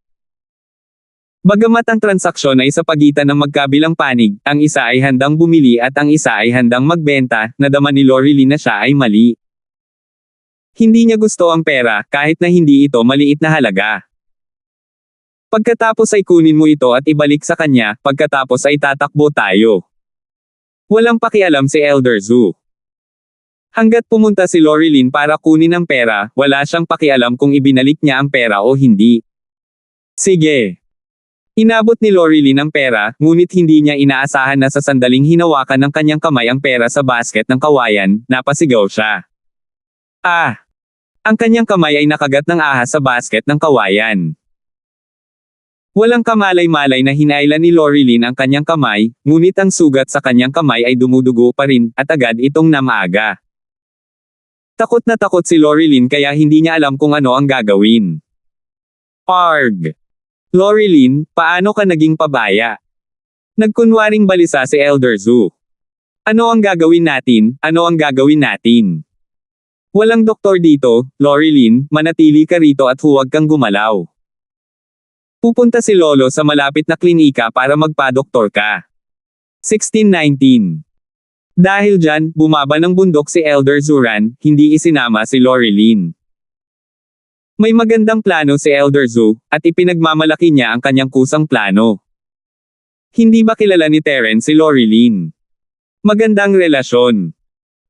Speaker 1: Bagamat ang transaksyon ay sa pagitan ng magkabilang panig, ang isa ay handang bumili at ang isa ay handang magbenta, nadama ni Lorilyn na siya ay mali. Hindi niya gusto ang pera, kahit na hindi ito maliit na halaga. Pagkatapos ay kunin mo ito at ibalik sa kanya, pagkatapos ay tatakbo tayo. Walang pakialam si Elder Zu. Hanggat pumunta si Lorilyn para kunin ang pera, wala siyang pakialam kung ibinalik niya ang pera o hindi. Sige. Inabot ni Lorilyn ang pera, ngunit hindi niya inaasahan na sa sandaling hinawakan ng kanyang kamay ang pera sa basket ng kawayan, napasigaw siya. Ang kanyang kamay ay nakagat ng ahas sa basket ng kawayan. Walang kamalay-malay na hinailan ni Lorilyn ang kanyang kamay, ngunit ang sugat sa kanyang kamay ay dumudugo pa rin, at agad itong namaga. Takot na takot si Lorilyn kaya hindi niya alam kung ano ang gagawin. Arg! Lorilyn, paano ka naging pabaya? Nagkunwaring balisa si Elder Zu. Ano ang gagawin natin? Ano ang gagawin natin? Walang doktor dito, Lorilyn, manatili ka rito at huwag kang gumalaw. Pupunta si Lolo sa malapit na klinika para magpa-doktor ka. 1619. Dahil dyan, bumaba ng bundok si Elder Zuran, hindi isinama si Lorilyn. May magandang plano si Elder Zu, at ipinagmamalaki niya ang kanyang kusang plano. Hindi ba kilala ni Terence si Lorilyn? Magandang relasyon.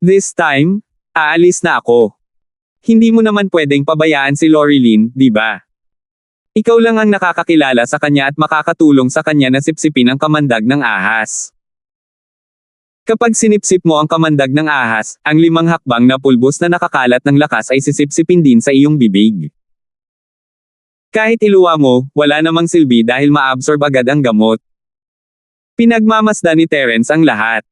Speaker 1: This time, aalis na ako. Hindi mo naman pwedeng pabayaan si Lorilyn, di ba? Ikaw lang ang nakakakilala sa kanya at makakatulong sa kanya na sipsipin ang kamandag ng ahas. Kapag sinipsip mo ang kamandag ng ahas, ang 5 hakbang na pulbos na nakakalat ng lakas ay sisipsipin din sa iyong bibig. Kahit iluwa mo, wala namang silbi dahil maabsorb agad ang gamot. Pinagmamasdan ni Terence ang lahat.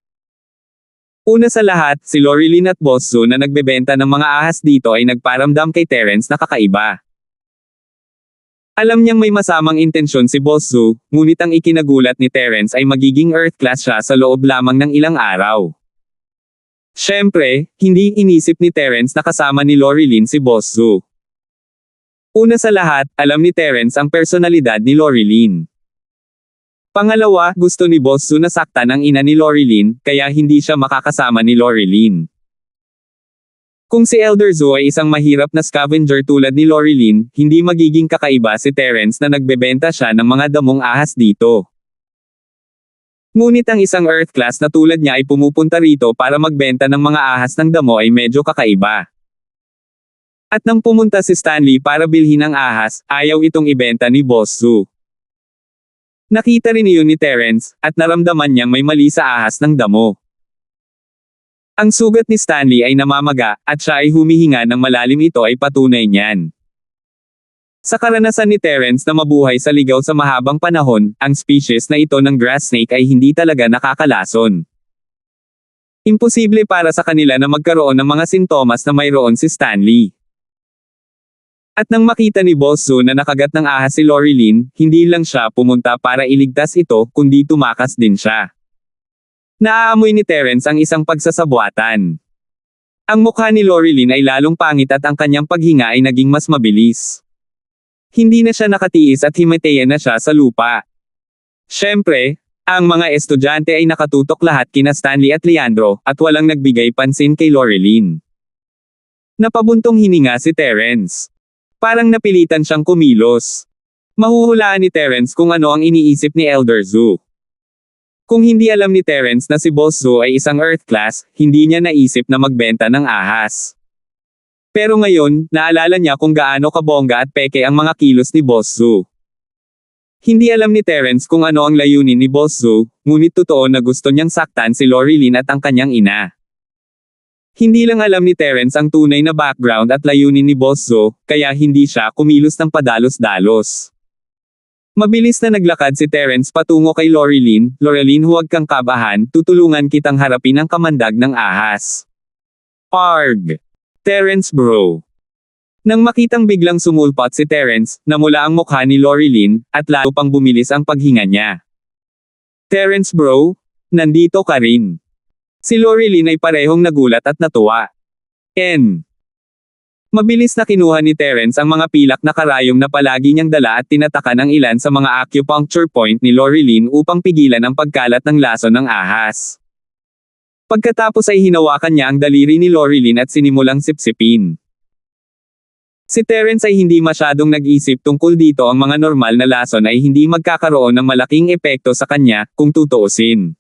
Speaker 1: Una sa lahat, si Lorilyn at Boss Zo na nagbebenta ng mga ahas dito ay nagparamdam kay Terence na kakaiba. Alam niyang may masamang intensyon si Boss Zo, ngunit ang ikinagulat ni Terence ay magiging Earth class siya sa loob lamang ng ilang araw. Siyempre, hindi inisip ni Terence na kasama ni Lorilyn si Boss Zo. Una sa lahat, alam ni Terence ang personalidad ni Lorilyn. Pangalawa, gusto ni Boss Sue na saktan ang ina ni Lorilyn, kaya hindi siya makakasama ni Lorilyn. Kung si Elder Sue ay isang mahirap na scavenger tulad ni Lorilyn, hindi magiging kakaiba si Terence na nagbebenta siya ng mga damong ahas dito. Ngunit ang isang Earth class na tulad niya ay pumupunta rito para magbenta ng mga ahas ng damo ay medyo kakaiba. At nang pumunta si Stanley para bilhin ang ahas, ayaw itong ibenta ni Boss Sue. Nakita rin iyon ni Terence, at naramdaman niyang may mali sa ahas ng damo. Ang sugat ni Stanley ay namamaga, at siya ay humihinga ng malalim, ito ay patunay niyan. Sa karanasan ni Terence na mabuhay sa ligaw sa mahabang panahon, ang species na ito ng grass snake ay hindi talaga nakakalason. Imposible para sa kanila na magkaroon ng mga sintomas na mayroon si Stanley. At nang makita ni Boss Sue na nakagat ng ahas si Lorilyn, hindi lang siya pumunta para iligtas ito, kundi tumakas din siya. Naaamoy ni Terence ang isang pagsasabwatan. Ang mukha ni Lorilyn ay lalong pangit at ang kanyang paghinga ay naging mas mabilis. Hindi na siya nakatiis at himataya na siya sa lupa. Siyempre, ang mga estudyante ay nakatutok lahat kina Stanley at Leandro, at walang nagbigay pansin kay Lorilyn. Napabuntong hininga si Terence. Parang napilitan siyang kumilos. Mahuhulaan ni Terence kung ano ang iniisip ni Elder Sue. Kung hindi alam ni Terence na si Boss Sue ay isang Earth class, hindi niya naisip na magbenta ng ahas. Pero ngayon, naalala niya kung gaano kabongga at peke ang mga kilos ni Boss Sue. Hindi alam ni Terence kung ano ang layunin ni Boss Sue, ngunit totoo na gusto niyang saktan si Lorilyn at ang kanyang ina. Hindi lang alam ni Terence ang tunay na background at layunin ni Boss Sue, kaya hindi siya kumilos ng padalos-dalos. Mabilis na naglakad si Terence patungo kay Lorilyn. Lorilyn, huwag kang kabahan, tutulungan kitang harapin ang kamandag ng ahas. Arg! Terence bro. Nang makitang biglang sumulpot si Terence, namula ang mukha ni Lorilyn, at lalo pang bumilis ang paghinga niya. Terence bro, nandito ka rin. Si Lorilyn ay parehong nagulat at natuwa. Mabilis na kinuha ni Terence ang mga pilak na karayom na palagi niyang dala at tinatakan ang ilan sa mga acupuncture point ni Lorilyn upang pigilan ang pagkalat ng lason ng ahas. Pagkatapos ay hinawakan niya ang daliri ni Lorilyn at sinimulang sipsipin. Si Terence ay hindi masyadong nag-isip tungkol dito, ang mga normal na lason ay hindi magkakaroon ng malaking epekto sa kanya, kung tutuusin.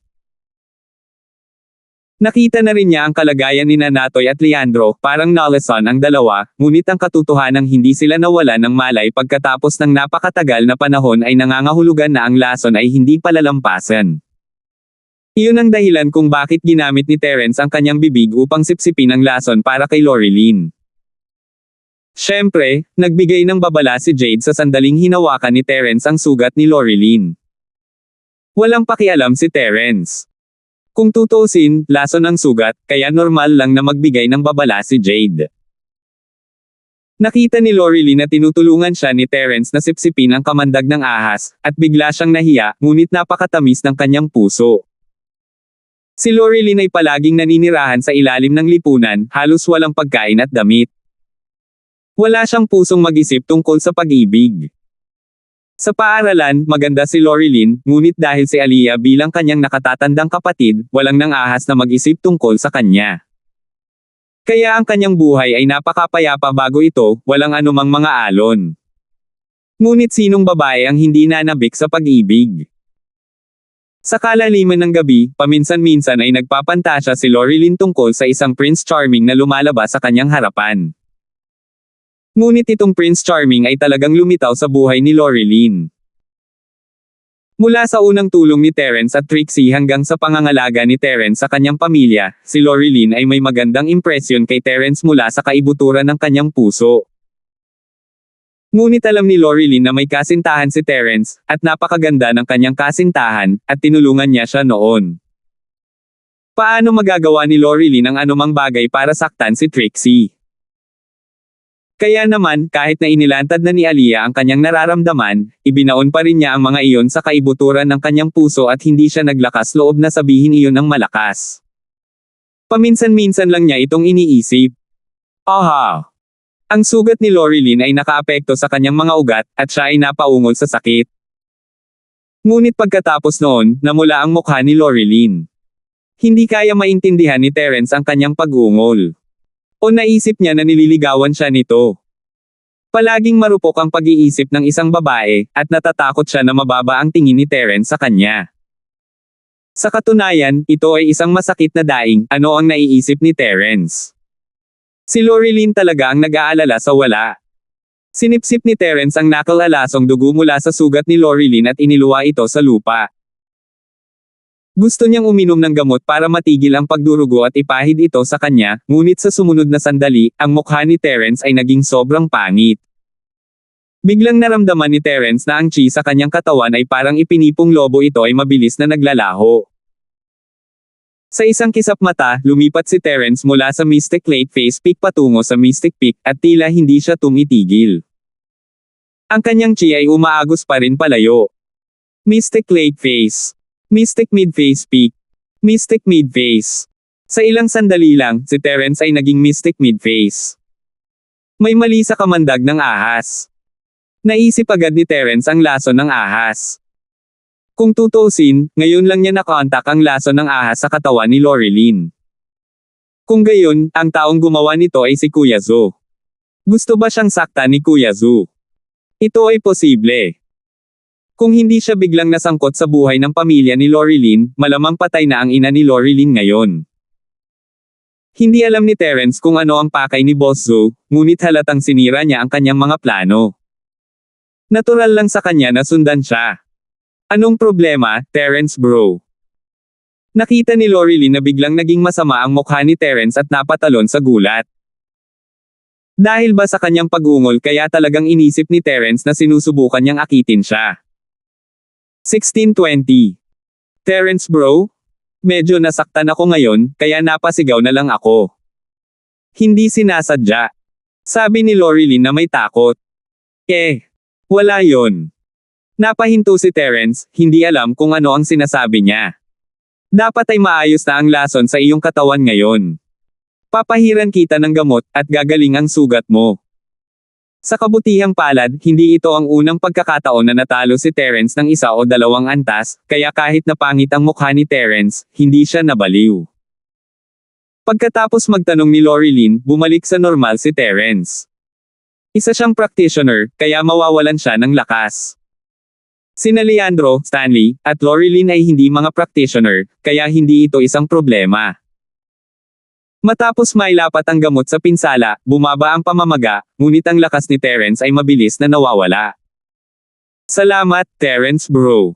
Speaker 1: Nakita na rin niya ang kalagayan ni Natoy at Leandro, parang nalason ang dalawa, ngunit ang katotohanang hindi sila nawalan ng malay pagkatapos ng napakatagal na panahon ay nangangahulugan na ang lason ay hindi palalampasan. Iyon ang dahilan kung bakit ginamit ni Terence ang kanyang bibig upang sipsipin ang lason para kay Lorilyn. Siyempre, nagbigay ng babala si Jade sa sandaling hinawakan ni Terence ang sugat ni Lorilyn. Walang pakialam si Terence. Kung tutuusin, lason ang sugat, kaya normal lang na magbigay ng babala si Jade. Nakita ni Lorilyn na tinutulungan siya ni Terence na sipsipin ang kamandag ng ahas, at bigla siyang nahiya, ngunit napakatamis ng kanyang puso. Si Lorilyn ay palaging naninirahan sa ilalim ng lipunan, halos walang pagkain at damit. Wala siyang pusong mag-isip tungkol sa pag-ibig. Sa paaralan, maganda si Lorilyn, ngunit dahil si Aliyah bilang kanyang nakatatandang kapatid, walang nang ahas na mag-isip tungkol sa kanya. Kaya ang kanyang buhay ay napakapayapa bago ito, walang anumang mga alon. Ngunit sinong babae ang hindi nanabik sa pag-ibig? Sa kalaliman ng gabi, paminsan-minsan ay nagpapantasya si Lorilyn tungkol sa isang Prince Charming na lumalabas sa kanyang harapan. Ngunit itong Prince Charming ay talagang lumitaw sa buhay ni Lorilyn. Mula sa unang tulong ni Terence at Trixie hanggang sa pangangalaga ni Terence sa kanyang pamilya, si Lorilyn ay may magandang impresyon kay Terence mula sa kaibuturan ng kanyang puso. Ngunit alam ni Lorilyn na may kasintahan si Terence, at napakaganda ng kanyang kasintahan, at tinulungan niya siya noon. Paano magagawa ni Lorilyn ang anumang bagay para saktan si Trixie? Kaya naman, kahit na inilantad na ni Aliyah ang kanyang nararamdaman, ibinaon pa rin niya ang mga iyon sa kaibuturan ng kanyang puso at hindi siya naglakas loob na sabihin iyon ng malakas. Paminsan-minsan lang niya itong iniisip. Aha! Ang sugat ni Lorilyn ay nakaapekto sa kanyang mga ugat, at siya ay napaungol sa sakit. Ngunit pagkatapos noon, namula ang mukha ni Lorilyn. Hindi kaya maintindihan ni Terence ang kanyang pag-ungol. O naisip niya na nililigawan siya nito. Palaging marupok ang pag-iisip ng isang babae, at natatakot siya na mababa ang tingin ni Terence sa kanya. Sa katunayan, ito ay isang masakit na daing, ano ang naiisip ni Terence. Si Lorilyn talaga ang nag-aalala sa wala. Sinipsip ni Terence ang nakalalasong dugo mula sa sugat ni Lorilyn at iniluwa ito sa lupa. Gusto niyang uminom ng gamot para matigil ang pagdurugo at ipahid ito sa kanya, ngunit sa sumunod na sandali, ang mukha ni Terence ay naging sobrang pangit. Biglang naramdaman ni Terence na ang chi sa kanyang katawan ay parang ipinipong lobo, ito ay mabilis na naglalaho. Sa isang kisap mata, lumipat si Terence mula sa Mystic Lake Face Peak patungo sa Mystic Peak, at tila hindi siya tumitigil. Ang kanyang chi ay umaagos pa rin palayo. Mystic Lake Face. Mystic Mid-Face Peak. Mystic Mid-Face. Sa ilang sandali lang, si Terence ay naging Mystic Mid-Face. May mali sa kamandag ng ahas. Naisip agad ni Terence ang lason ng ahas. Kung tutuusin, ngayon lang niya nakontak ang lason ng ahas sa katawan ni Lorilyn. Kung gayon, ang taong gumawa nito ay si Kuya Zo. Gusto ba siyang sakta ni Kuya Zo? Ito ay posible. Kung hindi siya biglang nasangkot sa buhay ng pamilya ni Lorilyn, malamang patay na ang ina ni Lorilyn ngayon. Hindi alam ni Terence kung ano ang pakay ni Boss Zo, ngunit halatang sinira niya ang kanyang mga plano. Natural lang sa kanya na sundan siya. Anong problema, Terence bro? Nakita ni Lorilyn na biglang naging masama ang mukha ni Terence at napatalon sa gulat. Dahil ba sa kanyang pag-ungol kaya talagang inisip ni Terence na sinusubukan niyang akitin siya? 16:20. Terence bro? Medyo nasaktan ako ngayon, kaya napasigaw na lang ako. Hindi sinasadya. Sabi ni Lorilyn na may takot. Wala yon. Napahinto si Terence, hindi alam kung ano ang sinasabi niya. Dapat ay maayos na ang lason sa iyong katawan ngayon. Papahiran kita ng gamot, at gagaling ang sugat mo. Sa kabutihang palad, hindi ito ang unang pagkakataon na natalo si Terence ng isa o dalawang antas, kaya kahit napangit ang mukha ni Terence, hindi siya nabaliw. Pagkatapos magtanong ni Lorilyn, bumalik sa normal si Terence. Isa siyang practitioner, kaya mawawalan siya ng lakas. Sina Leandro, Stanley, at Lorilyn ay hindi mga practitioner, kaya hindi ito isang problema. Matapos mailapat ang gamot sa pinsala, bumaba ang pamamaga, ngunit ang lakas ni Terence ay mabilis na nawawala. Salamat, Terence bro.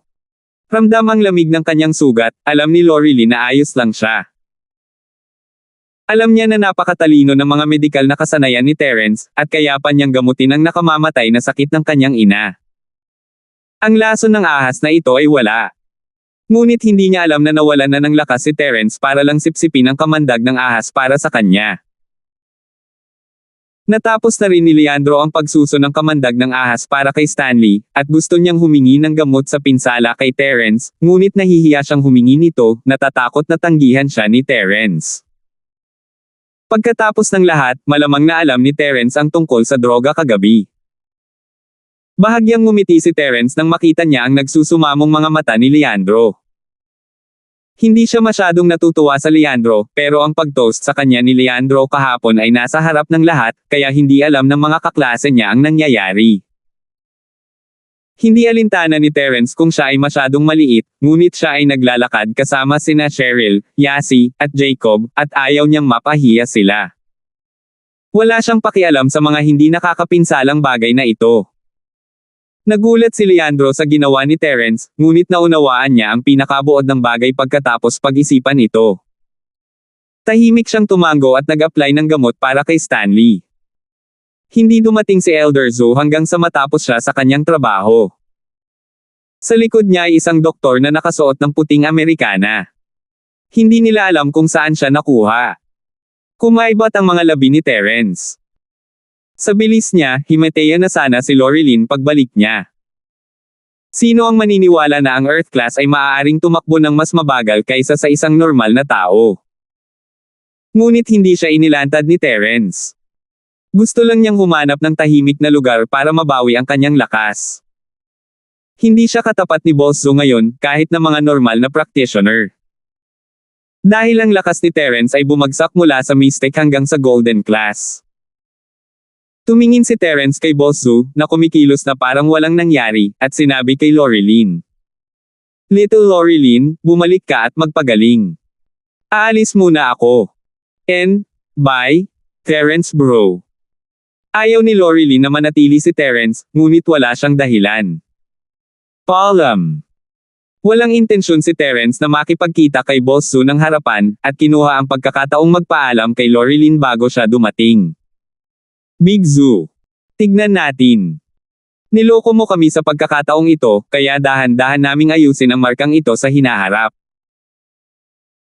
Speaker 1: Ramdam ang lamig ng kanyang sugat, alam ni Lorilyn na ayos lang siya. Alam niya na napakatalino ng mga medikal na kasanayan ni Terence, at kaya pa niyang gamutin ang nakamamatay na sakit ng kanyang ina. Ang lason ng ahas na ito ay wala. Ngunit hindi niya alam na nawalan na ng lakas si Terence para lang sipsipin ang kamandag ng ahas para sa kanya. Natapos na rin ni Leandro ang pagsuso ng kamandag ng ahas para kay Stanley, at gusto niyang humingi ng gamot sa pinsala kay Terence, ngunit nahihiya siyang humingi nito, natatakot na tanggihan siya ni Terence. Pagkatapos ng lahat, malamang na alam ni Terence ang tungkol sa droga kagabi. Bahagyang ngumiti si Terence nang makita niya ang nagsusumamong mga mata ni Leandro. Hindi siya masyadong natutuwa sa Leandro, pero ang pag-toast sa kanya ni Leandro kahapon ay nasa harap ng lahat, kaya hindi alam ng mga kaklase niya ang nangyayari. Hindi alintana ni Terence kung siya ay masyadong maliit, ngunit siya ay naglalakad kasama sina Cheryl, Yasi, at Jacob, at ayaw niyang mapahiya sila. Wala siyang pakialam sa mga hindi nakakapinsalang bagay na ito. Nagulat si Leandro sa ginawa ni Terence, ngunit naunawaan niya ang pinakabuod ng bagay pagkatapos pag-isipan ito. Tahimik siyang tumango at nag-apply ng gamot para kay Stanley. Hindi dumating si Elder Zo hanggang sa matapos siya sa kanyang trabaho. Sa likod niya ay isang doktor na nakasuot ng puting Amerikana. Hindi nila alam kung saan siya nakuha. Kumaibat ang mga labi ni Terence. Sa bilis niya, himateya na sana si Lorilyn pagbalik niya. Sino ang maniniwala na ang Earth class ay maaaring tumakbo ng mas mabagal kaysa sa isang normal na tao? Ngunit hindi siya inilantad ni Terence. Gusto lang niyang humanap ng tahimik na lugar para mabawi ang kanyang lakas. Hindi siya katapat ni Boss Zu ngayon, kahit na mga normal na practitioner. Dahil ang lakas ni Terence ay bumagsak mula sa Mystic hanggang sa Golden Class. Tumingin si Terence kay Boss Zu, na kumikilos na parang walang nangyari, at sinabi kay Lorilyn. Little Lorilyn, bumalik ka at magpagaling. Aalis muna ako. Bye, Terence bro. Ayaw ni Lorilyn na manatili si Terence, ngunit wala siyang dahilan. Paalam. Walang intensyon si Terence na makipagkita kay Boss Zu ng harapan, at kinuha ang pagkakataong magpaalam kay Lorilyn bago siya dumating. Big Zu. Tignan natin. Niloko mo kami sa pagkakataong ito, kaya dahan-dahan naming ayusin ang markang ito sa hinaharap.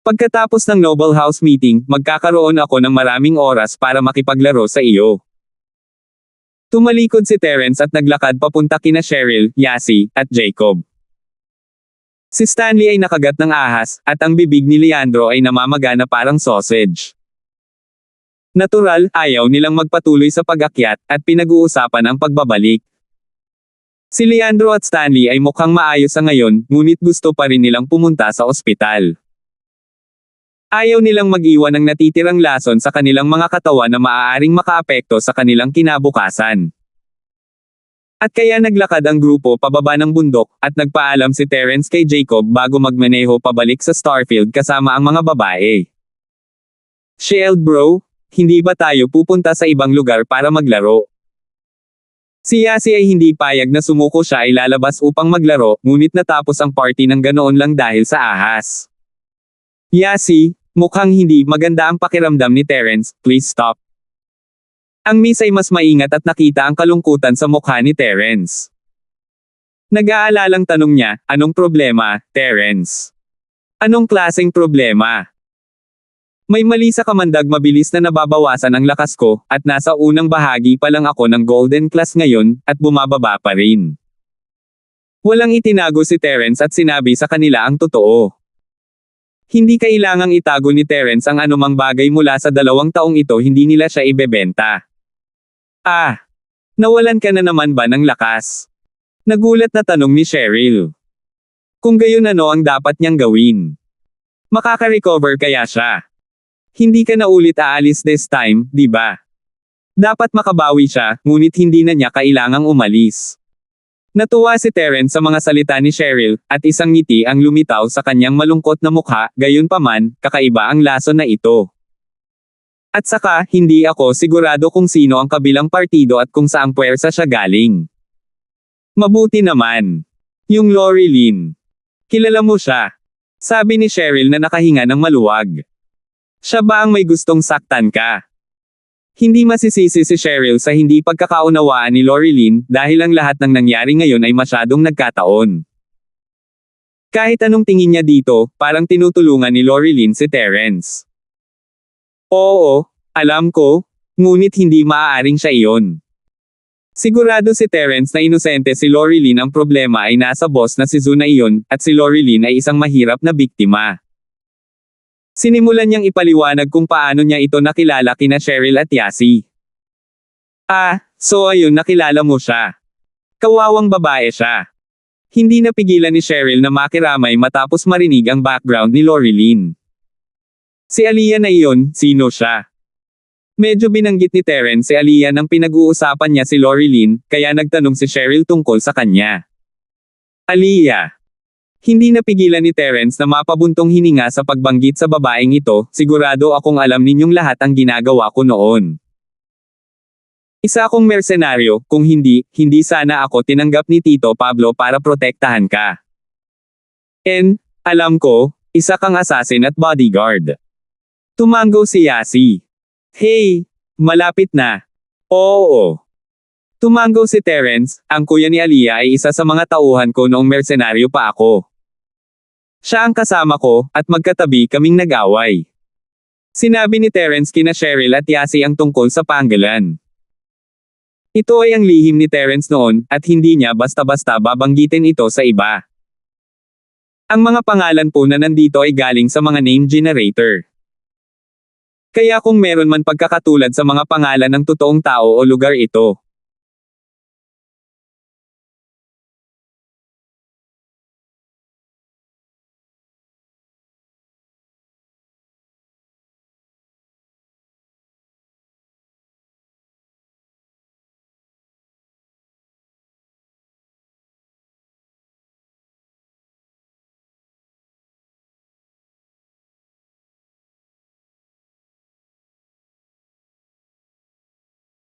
Speaker 1: Pagkatapos ng Noble House meeting, magkakaroon ako ng maraming oras para makipaglaro sa iyo. Tumalikod si Terence at naglakad papunta kina Cheryl, Yasi, at Jacob. Si Stanley ay nakagat ng ahas, at ang bibig ni Leandro ay namamaga na parang sausage. Natural, ayaw nilang magpatuloy sa pag-akyat, at pinag-uusapan ang pagbabalik. Si Leandro at Stanley ay mukhang maayos sa ngayon, ngunit gusto pa rin nilang pumunta sa ospital. Ayaw nilang mag-iwan ng natitirang lason sa kanilang mga katawan na maaaring makaapekto sa kanilang kinabukasan. At kaya naglakad ang grupo pababa ng bundok, at nagpaalam si Terence kay Jacob bago magmaneho pabalik sa Starfield kasama ang mga babae. Shield bro, hindi ba tayo pupunta sa ibang lugar para maglaro? Si Yasi ay hindi payag na sumuko siya ay lalabas upang maglaro, ngunit natapos ang party ng ganoon lang dahil sa ahas. Yasi, mukhang hindi maganda ang pakiramdam ni Terence, please stop. Ang miss ay mas maingat at nakita ang kalungkutan sa mukha ni Terence. Nag-aalalang tanong niya, anong problema, Terence? Anong klaseng problema? May mali sa kamandag, mabilis na nababawasan ang lakas ko, at nasa unang bahagi pa lang ako ng Golden Class ngayon, at bumababa pa rin. Walang itinago si Terence at sinabi sa kanila ang totoo. Hindi kailangang itago ni Terence ang anumang bagay mula sa 2 taong ito, hindi nila siya ibebenta. Nawalan ka na naman ba ng lakas? Nagulat na tanong ni Cheryl. Kung gayon, ano ang dapat niyang gawin? Makaka-recover kaya siya? Hindi ka na ulit aalis this time, di ba? Dapat makabawi siya, ngunit hindi na niya kailangang umalis. Natuwa si Terence sa mga salita ni Cheryl, at isang ngiti ang lumitaw sa kanyang malungkot na mukha, gayunpaman, kakaiba ang lason na ito. At saka, hindi ako sigurado kung sino ang kabilang partido at kung saang puwersa siya galing. Mabuti naman. Yung Lorilyn. Kilala mo siya? Sabi ni Cheryl na nakahinga ng maluwag. Siya ba ang may gustong saktan ka? Hindi masisisi si Cheryl sa hindi pagkakaunawaan ni Lorilyn, dahil ang lahat ng nangyari ngayon ay masyadong nagkataon. Kahit anong tingin niya dito, parang tinutulungan ni Lorilyn si Terence. Oo, alam ko, ngunit hindi maaaring siya iyon. Sigurado si Terence na inosente si Lorilyn, ang problema ay nasa boss na si Zu na iyon, at si Lorilyn ay isang mahirap na biktima. Sinimulan niyang ipaliwanag kung paano niya ito nakilala kina Cheryl at Yasi. So ayun, nakilala mo siya. Kawawang babae siya. Hindi napigilan ni Cheryl na makiramay matapos marinig ang background ni Lorilyn. Si Aliyah na iyon, sino siya? Medyo binanggit ni Terence si Aliyah nang pinag-uusapan niya si Lorilyn, kaya nagtanong si Cheryl tungkol sa kanya. Aliyah. Hindi napigilan ni Terence na mapabuntong hininga sa pagbanggit sa babaeng ito, sigurado akong alam ninyong lahat ang ginagawa ko noon. Isa akong mersenaryo, kung hindi sana ako tinanggap ni Tito Pablo para protektahan ka. Alam ko, isa kang assassin at bodyguard. Tumango si Yasi. Hey, malapit na. Oo. Tumango si Terence, ang kuya ni Aliyah ay isa sa mga tauhan ko noong mersenaryo pa ako. Siya ang kasama ko, at magkatabi kaming nag-away. Sinabi ni Terence kina Cheryl at Yasi ang tungkol sa panggalan. Ito ay ang lihim ni Terence noon, at hindi niya basta-basta babanggitin ito sa iba. Ang mga pangalan po na nandito ay galing sa mga name generator. Kaya kung meron man pagkakatulad sa mga pangalan ng totoong tao o lugar ito,